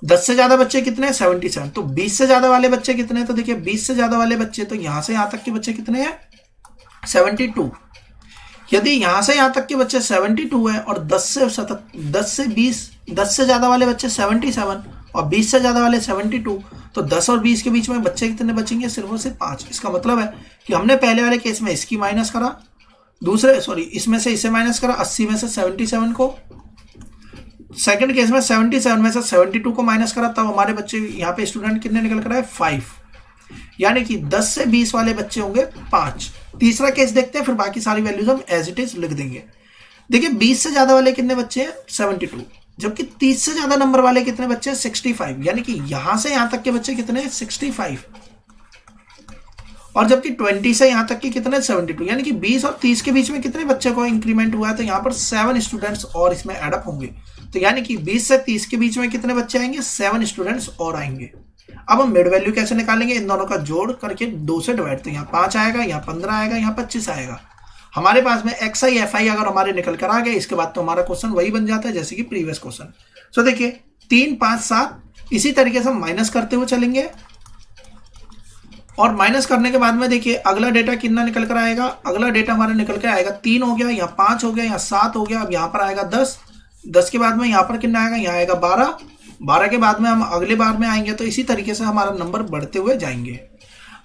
10 से ज्यादा बच्चे कितने हैं, 77। तो 20 से ज्यादा वाले बच्चे कितने हैं, तो देखिए 20 से ज्यादा वाले बच्चे तो यहां से यहां तक के बच्चे कितने हैं, 72। यदि यहां से यहां तक के बच्चे 72 है और 10 से ज्यादा वाले बच्चे 77 और 20 से ज्यादा वाले 72, तो 10 और 20 के बीच में बच्चे कितने बचेंगे, सिर्फ और सिर्फ 5। इसका मतलब है कि हमने पहले वाले केस में इसकी माइनस करा, इसमें से इसे माइनस करा, 80 में से 77 को, सेकंड केस में 77 में से 72 को माइनस करा, तब हमारे बच्चे यहाँ पे स्टूडेंट कितने निकल कर आए, 5। यानी कि 10 से 20 वाले बच्चे होंगे 5। तीसरा केस देखते हैं, फिर बाकी सारी वैल्यूज हम एज इट इज लिख देंगे। देखिए 20 से ज्यादा वाले कितने बच्चे हैं, 72। जबकि 30 से ज्यादा नंबर वाले कितने बच्चे हैं, 65। यानी कि यहां से यहां तक के बच्चे कितने हैं, 65। और जबकि 20 से यहां तक के कितने, 72। यानी कि 20 और 30 के बीच में कितने बच्चे को इंक्रीमेंट हुआ है, तो यहाँ पर 7 स्टूडेंट्स और इसमें एडअप होंगे। तो यानी कि 20 से 30 के बीच में कितने बच्चे आएंगे, 7 स्टूडेंट्स और आएंगे। अब हम मिड वैल्यू कैसे निकालेंगे, इन दोनों का जोड़ करके 2 से डिवाइड। तो यहाँ 5 आएगा, यहाँ 15 आएगा, यहाँ 25 आएगा। हमारे पास में XI FI अगर हमारे निकल कर आ गए, इसके बाद तो हमारा क्वेश्चन वही बन जाता है जैसे कि प्रीवियस क्वेश्चन। सो देखिए 3, 5, 7 इसी तरीके से हम माइनस करते हुए चलेंगे। और माइनस करने के बाद में देखिए अगला डेटा कितना निकल कर आएगा, अगला डेटा हमारा निकल कर आएगा 3 हो गया, यहाँ 5 हो गया, यहाँ 7 हो गया। अब यहाँ पर आएगा 10, 10 के बाद में यहाँ पर कितना आएगा, यहाँ आएगा 12, 12 के बाद में हम अगले बार में आएंगे। तो इसी तरीके से हमारा नंबर बढ़ते हुए जाएंगे।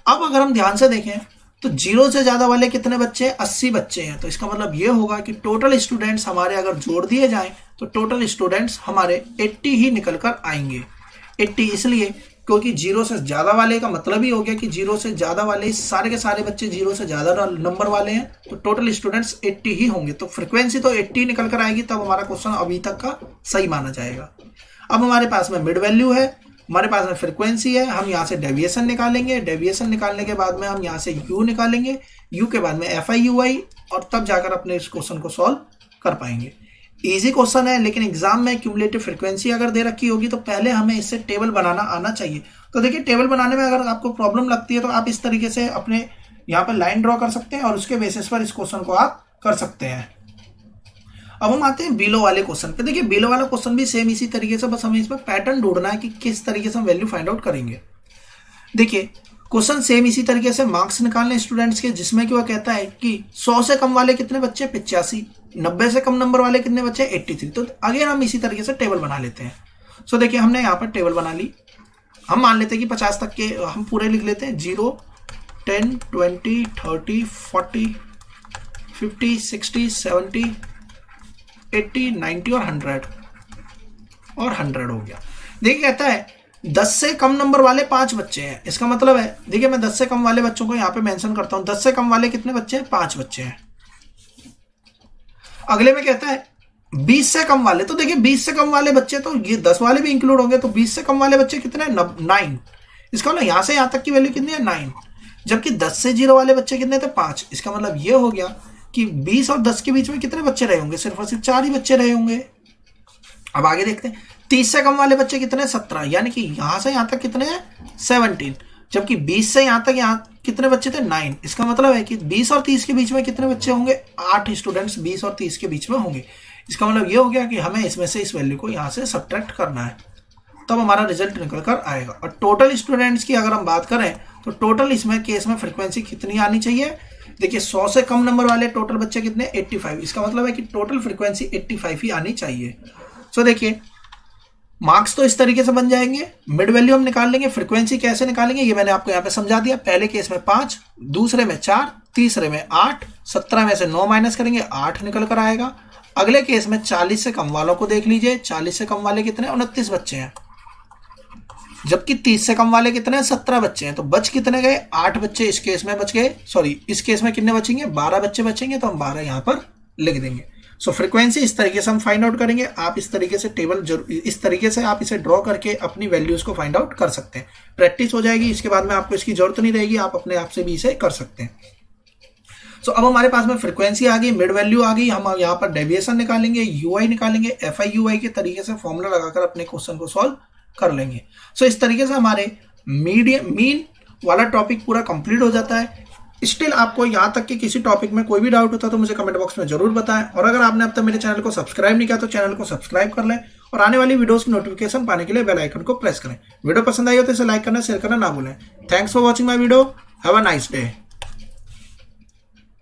अब अगर हम ध्यान से देखें तो 0 से ज्यादा वाले कितने बच्चे हैं, 80 बच्चे हैं। तो इसका मतलब ये होगा कि टोटल स्टूडेंट्स हमारे अगर जोड़ दिए जाएं तो टोटल स्टूडेंट्स हमारे 80 ही निकल कर आएंगे। 80 इसलिए क्योंकि 0 से ज्यादा वाले का मतलब ही हो गया कि 0 से ज्यादा वाले सारे के सारे बच्चे 0 से ज्यादा नंबर वाले हैं, तो टोटल स्टूडेंट्स 80 ही होंगे। तो फ्रीक्वेंसी तो 80 निकल कर आएगी, तब हमारा क्वेश्चन अभी तक का सही माना जाएगा। अब हमारे पास में मिड वैल्यू है, हमारे पास में फ्रीक्वेंसी है, हम यहाँ से डेविएशन निकालेंगे। डेविएशन निकालने के बाद में हम यहाँ से U निकालेंगे, U के बाद में FI UI, और तब जाकर अपने इस क्वेश्चन को सॉल्व कर पाएंगे। इजी क्वेश्चन है, लेकिन एग्जाम में क्यूमुलेटिव फ्रीक्वेंसी अगर दे रखी होगी तो पहले हमें इससे टेबल बनाना आना चाहिए। तो देखिए टेबल बनाने में अगर आपको प्रॉब्लम लगती है तो आप इस तरीके से अपने यहाँ पर लाइन ड्रॉ कर सकते हैं और उसके बेसिस पर इस क्वेश्चन को आप कर सकते हैं। अब हम आते हैं बिलो वाले क्वेश्चन पे। देखिए बिलो वाला क्वेश्चन भी सेम इसी तरीके से, बस हमें इसमें पैटर्न ढूंढना है कि किस तरीके से हम वैल्यू फाइंड आउट करेंगे। देखिए क्वेश्चन सेम इसी तरीके से, मार्क्स निकालने स्टूडेंट्स के, जिसमें कि वह कहता है कि 100 से कम वाले कितने बच्चे, 85, 90 से कम नंबर वाले कितने बच्चे, 83। तो अगेन हम इसी तरीके से टेबल बना लेते हैं। सो देखिए हमने यहाँ पर टेबल बना ली। हम मान लेते हैं कि 50 तक के हम पूरे लिख लेते हैं, 0, 10, 20, 30, 40, 50, 60, 70, 80, 90 और 100 हो गया। देखिए कहता है 10 से कम नंबर वाले 5 बच्चे हैं। इसका मतलब है, देखिए मैं 10 से कम वाले बच्चों को यहाँ पे मेंशन करता हूँ। 10 से कम वाले कितने बच्चे हैं, 5 बच्चे हैं। अगले में कहता है 20 से कम वाले, तो देखिए 20 से कम वाले बच्चे तो ये 10 वाले भी इंक्लूड होंगे, तो 20 से कम वाले बच्चे कितने हैं, 9। इसका मतलब यहाँ से यहाँ तक की वैल्यू कितनी है, 9। जबकि 10 से 0 वाले बच्चे कितने थे, 5। इसका मतलब ये हो गया कि 20 और 10 के बीच में कितने बच्चे रहे होंगे, सिर्फ और सिर्फ 4 ही बच्चे रहे होंगे। अब आगे देखते हैं 30 से कम वाले बच्चे कितने, 17। यानी कि यहां से यहां तक कितने हैं, 17। जबकि 20 से यहाँ तक यहाँ कितने बच्चे थे 9। इसका मतलब है कि 20 और 30 के बीच में कितने बच्चे होंगे 8 स्टूडेंट्स 20 और 30 के बीच में होंगे। इसका मतलब ये हो गया कि हमें इसमें से इस वैल्यू को यहाँ से सब्ट्रैक्ट करना है, तब हमारा रिजल्ट निकल कर आएगा। और टोटल स्टूडेंट्स की अगर हम बात करें तो टोटल इसमें केस में फ्रीक्वेंसी कितनी आनी चाहिए। देखिए 100 से कम नंबर वाले टोटल बच्चे कितने 85। इसका मतलब है कि टोटल फ्रीक्वेंसी 85 ही आनी चाहिए। सो देखिए मार्क्स तो इस तरीके से बन जाएंगे, मिड वैल्यू हम निकाल लेंगे, फ्रीक्वेंसी कैसे निकालेंगे ये मैंने आपको यहाँ पे समझा दिया। पहले केस में 5, दूसरे में 4, तीसरे में 8, 17 में से 9 माइनस करेंगे 8 निकल कर आएगा। अगले केस में 40 से कम वालों को देख लीजिए, 40 से कम वाले कितने 29 बच्चे हैं, जबकि 30 से कम वाले कितने हैं 17 बच्चे हैं। तो बच कितने गए 8 बच्चे इस केस में बच गए, सॉरी इस केस में कितने बचेंगे 12 बच्चे बचेंगे, तो हम 12 यहाँ पर लिख देंगे। सो फ्रीक्वेंसी इस तरीके से हम फाइंड आउट करेंगे। आप इस तरीके से टेबल इस तरीके से आप इसे ड्रॉ करके अपनी वैल्यूज को फाइंड आउट कर सकते हैं। प्रैक्टिस हो जाएगी, इसके बाद में आपको इसकी जरूरत नहीं रहेगी, आप अपने आप से भी इसे कर सकते हैं। सो अब हमारे पास में फ्रीक्वेंसी आ गई, मिड वैल्यू आ गई, हम यहाँ पर डेविएशन निकालेंगे, यूआई निकालेंगे, एफआई यूआई के तरीके से फॉर्मूला लगाकर अपने क्वेश्चन को सॉल्व कर लेंगे। सो इस तरीके से हमारे मीन वाला टॉपिक पूरा कंप्लीट हो जाता है। स्टिल आपको यहाँ तक कि किसी टॉपिक में कोई भी डाउट होता है तो मुझे कमेंट बॉक्स में जरूर बताएं। और अगर आपने अब तक मेरे चैनल को सब्सक्राइब नहीं किया तो चैनल को सब्सक्राइब कर लें और आने वाली वीडियोस की नोटिफिकेशन पाने के लिए बेल आइकन को प्रेस करें। वीडियो पसंद आई हो तो इसे लाइक करना शेयर करना ना भूलें। Thanks for watching my video. Have a nice day.